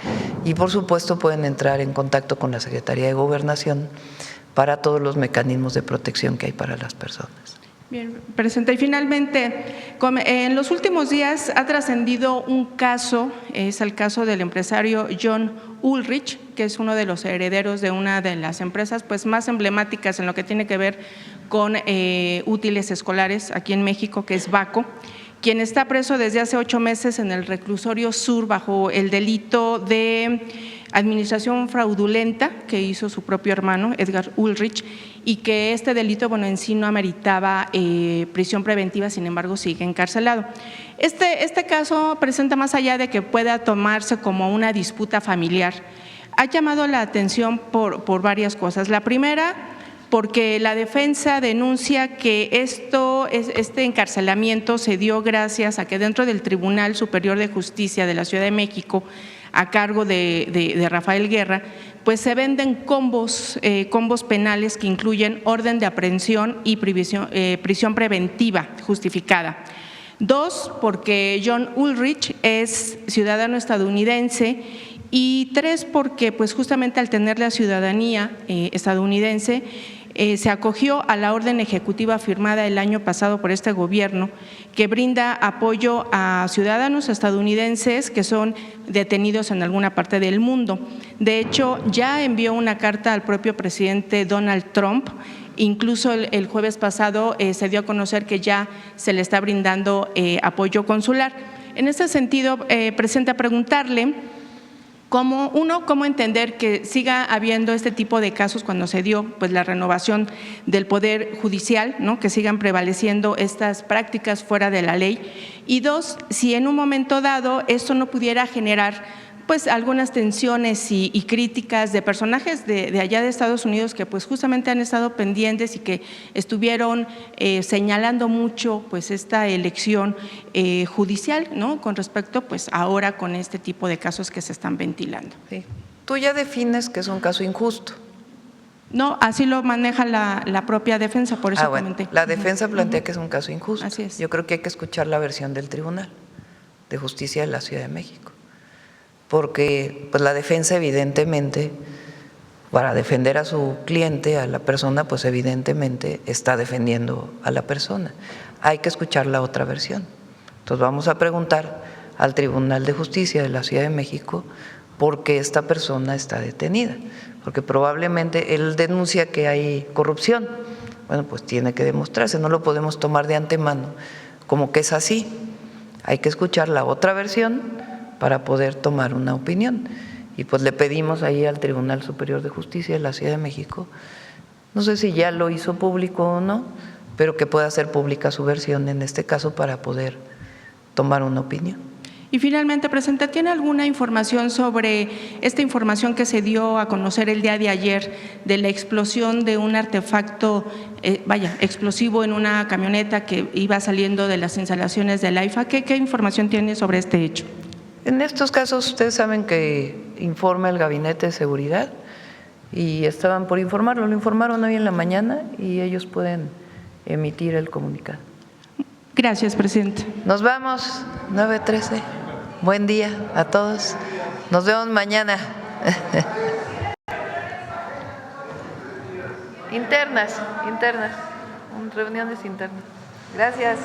Y por supuesto pueden entrar en contacto con la Secretaría de Gobernación para todos los mecanismos de protección que hay para las personas.
Bien, presidenta. Y finalmente, en los últimos días ha trascendido un caso, es el caso del empresario John Ulrich, que es uno de los herederos de una de las empresas pues más emblemáticas en lo que tiene que ver con útiles escolares aquí en México, que es Baco, quien está preso desde hace 8 meses en el reclusorio sur bajo el delito de administración fraudulenta que hizo su propio hermano, Edgar Ulrich, y que este delito, bueno, en sí no ameritaba prisión preventiva, sin embargo sigue encarcelado. Este caso presenta, más allá de que pueda tomarse como una disputa familiar, ha llamado la atención por varias cosas. La primera, porque la defensa denuncia que este encarcelamiento se dio gracias a que dentro del Tribunal Superior de Justicia de la Ciudad de México, a cargo de Rafael Guerra, pues se venden combos penales que incluyen orden de aprehensión y prisión preventiva justificada. 2, porque John Ulrich es ciudadano estadounidense, y 3, porque pues justamente al tener la ciudadanía estadounidense se acogió a la orden ejecutiva firmada el año pasado por este gobierno, que brinda apoyo a ciudadanos estadounidenses que son detenidos en alguna parte del mundo. De hecho, ya envió una carta al propio presidente Donald Trump. Incluso el jueves pasado se dio a conocer que ya se le está brindando apoyo consular. En este sentido, presenta preguntarle ¿cómo entender que siga habiendo este tipo de casos cuando se dio pues la renovación del Poder Judicial, ¿no?, que sigan prevaleciendo estas prácticas fuera de la ley? Y 2, si en un momento dado esto no pudiera generar pues algunas tensiones y críticas de personajes de allá de Estados Unidos que pues justamente han estado pendientes y que estuvieron señalando mucho pues esta elección judicial, ¿no?, con respecto pues ahora con este tipo de casos que se están ventilando.
Sí. Tú ya defines que es un caso injusto.
No, así lo maneja la propia defensa, por eso comenté.
La defensa plantea que es un caso injusto.
Así es.
Yo creo que hay que escuchar la versión del Tribunal de Justicia de la Ciudad de México, porque pues la defensa evidentemente, para defender a su cliente, a la persona, pues evidentemente está defendiendo a la persona. Hay que escuchar la otra versión. Entonces vamos a preguntar al Tribunal de Justicia de la Ciudad de México por qué esta persona está detenida, porque probablemente él denuncia que hay corrupción. Bueno, pues tiene que demostrarse, no lo podemos tomar de antemano como que es así. Hay que escuchar la otra versión para poder tomar una opinión. Y pues le pedimos ahí al Tribunal Superior de Justicia de la Ciudad de México, no sé si ya lo hizo público o no, pero que pueda hacer pública su versión en este caso para poder tomar una opinión.
Y finalmente, presidenta, ¿tiene alguna información sobre esta información que se dio a conocer el día de ayer de la explosión de un artefacto, explosivo en una camioneta que iba saliendo de las instalaciones del AIFA? ¿Qué información tiene sobre este hecho?
En estos casos ustedes saben que informa el Gabinete de Seguridad y estaban por informarlo, lo informaron hoy en la mañana y ellos pueden emitir el comunicado.
Gracias, presidente.
Nos vamos, 9:13. Buen día a todos. Nos vemos mañana. Internas, reuniones internas. Gracias.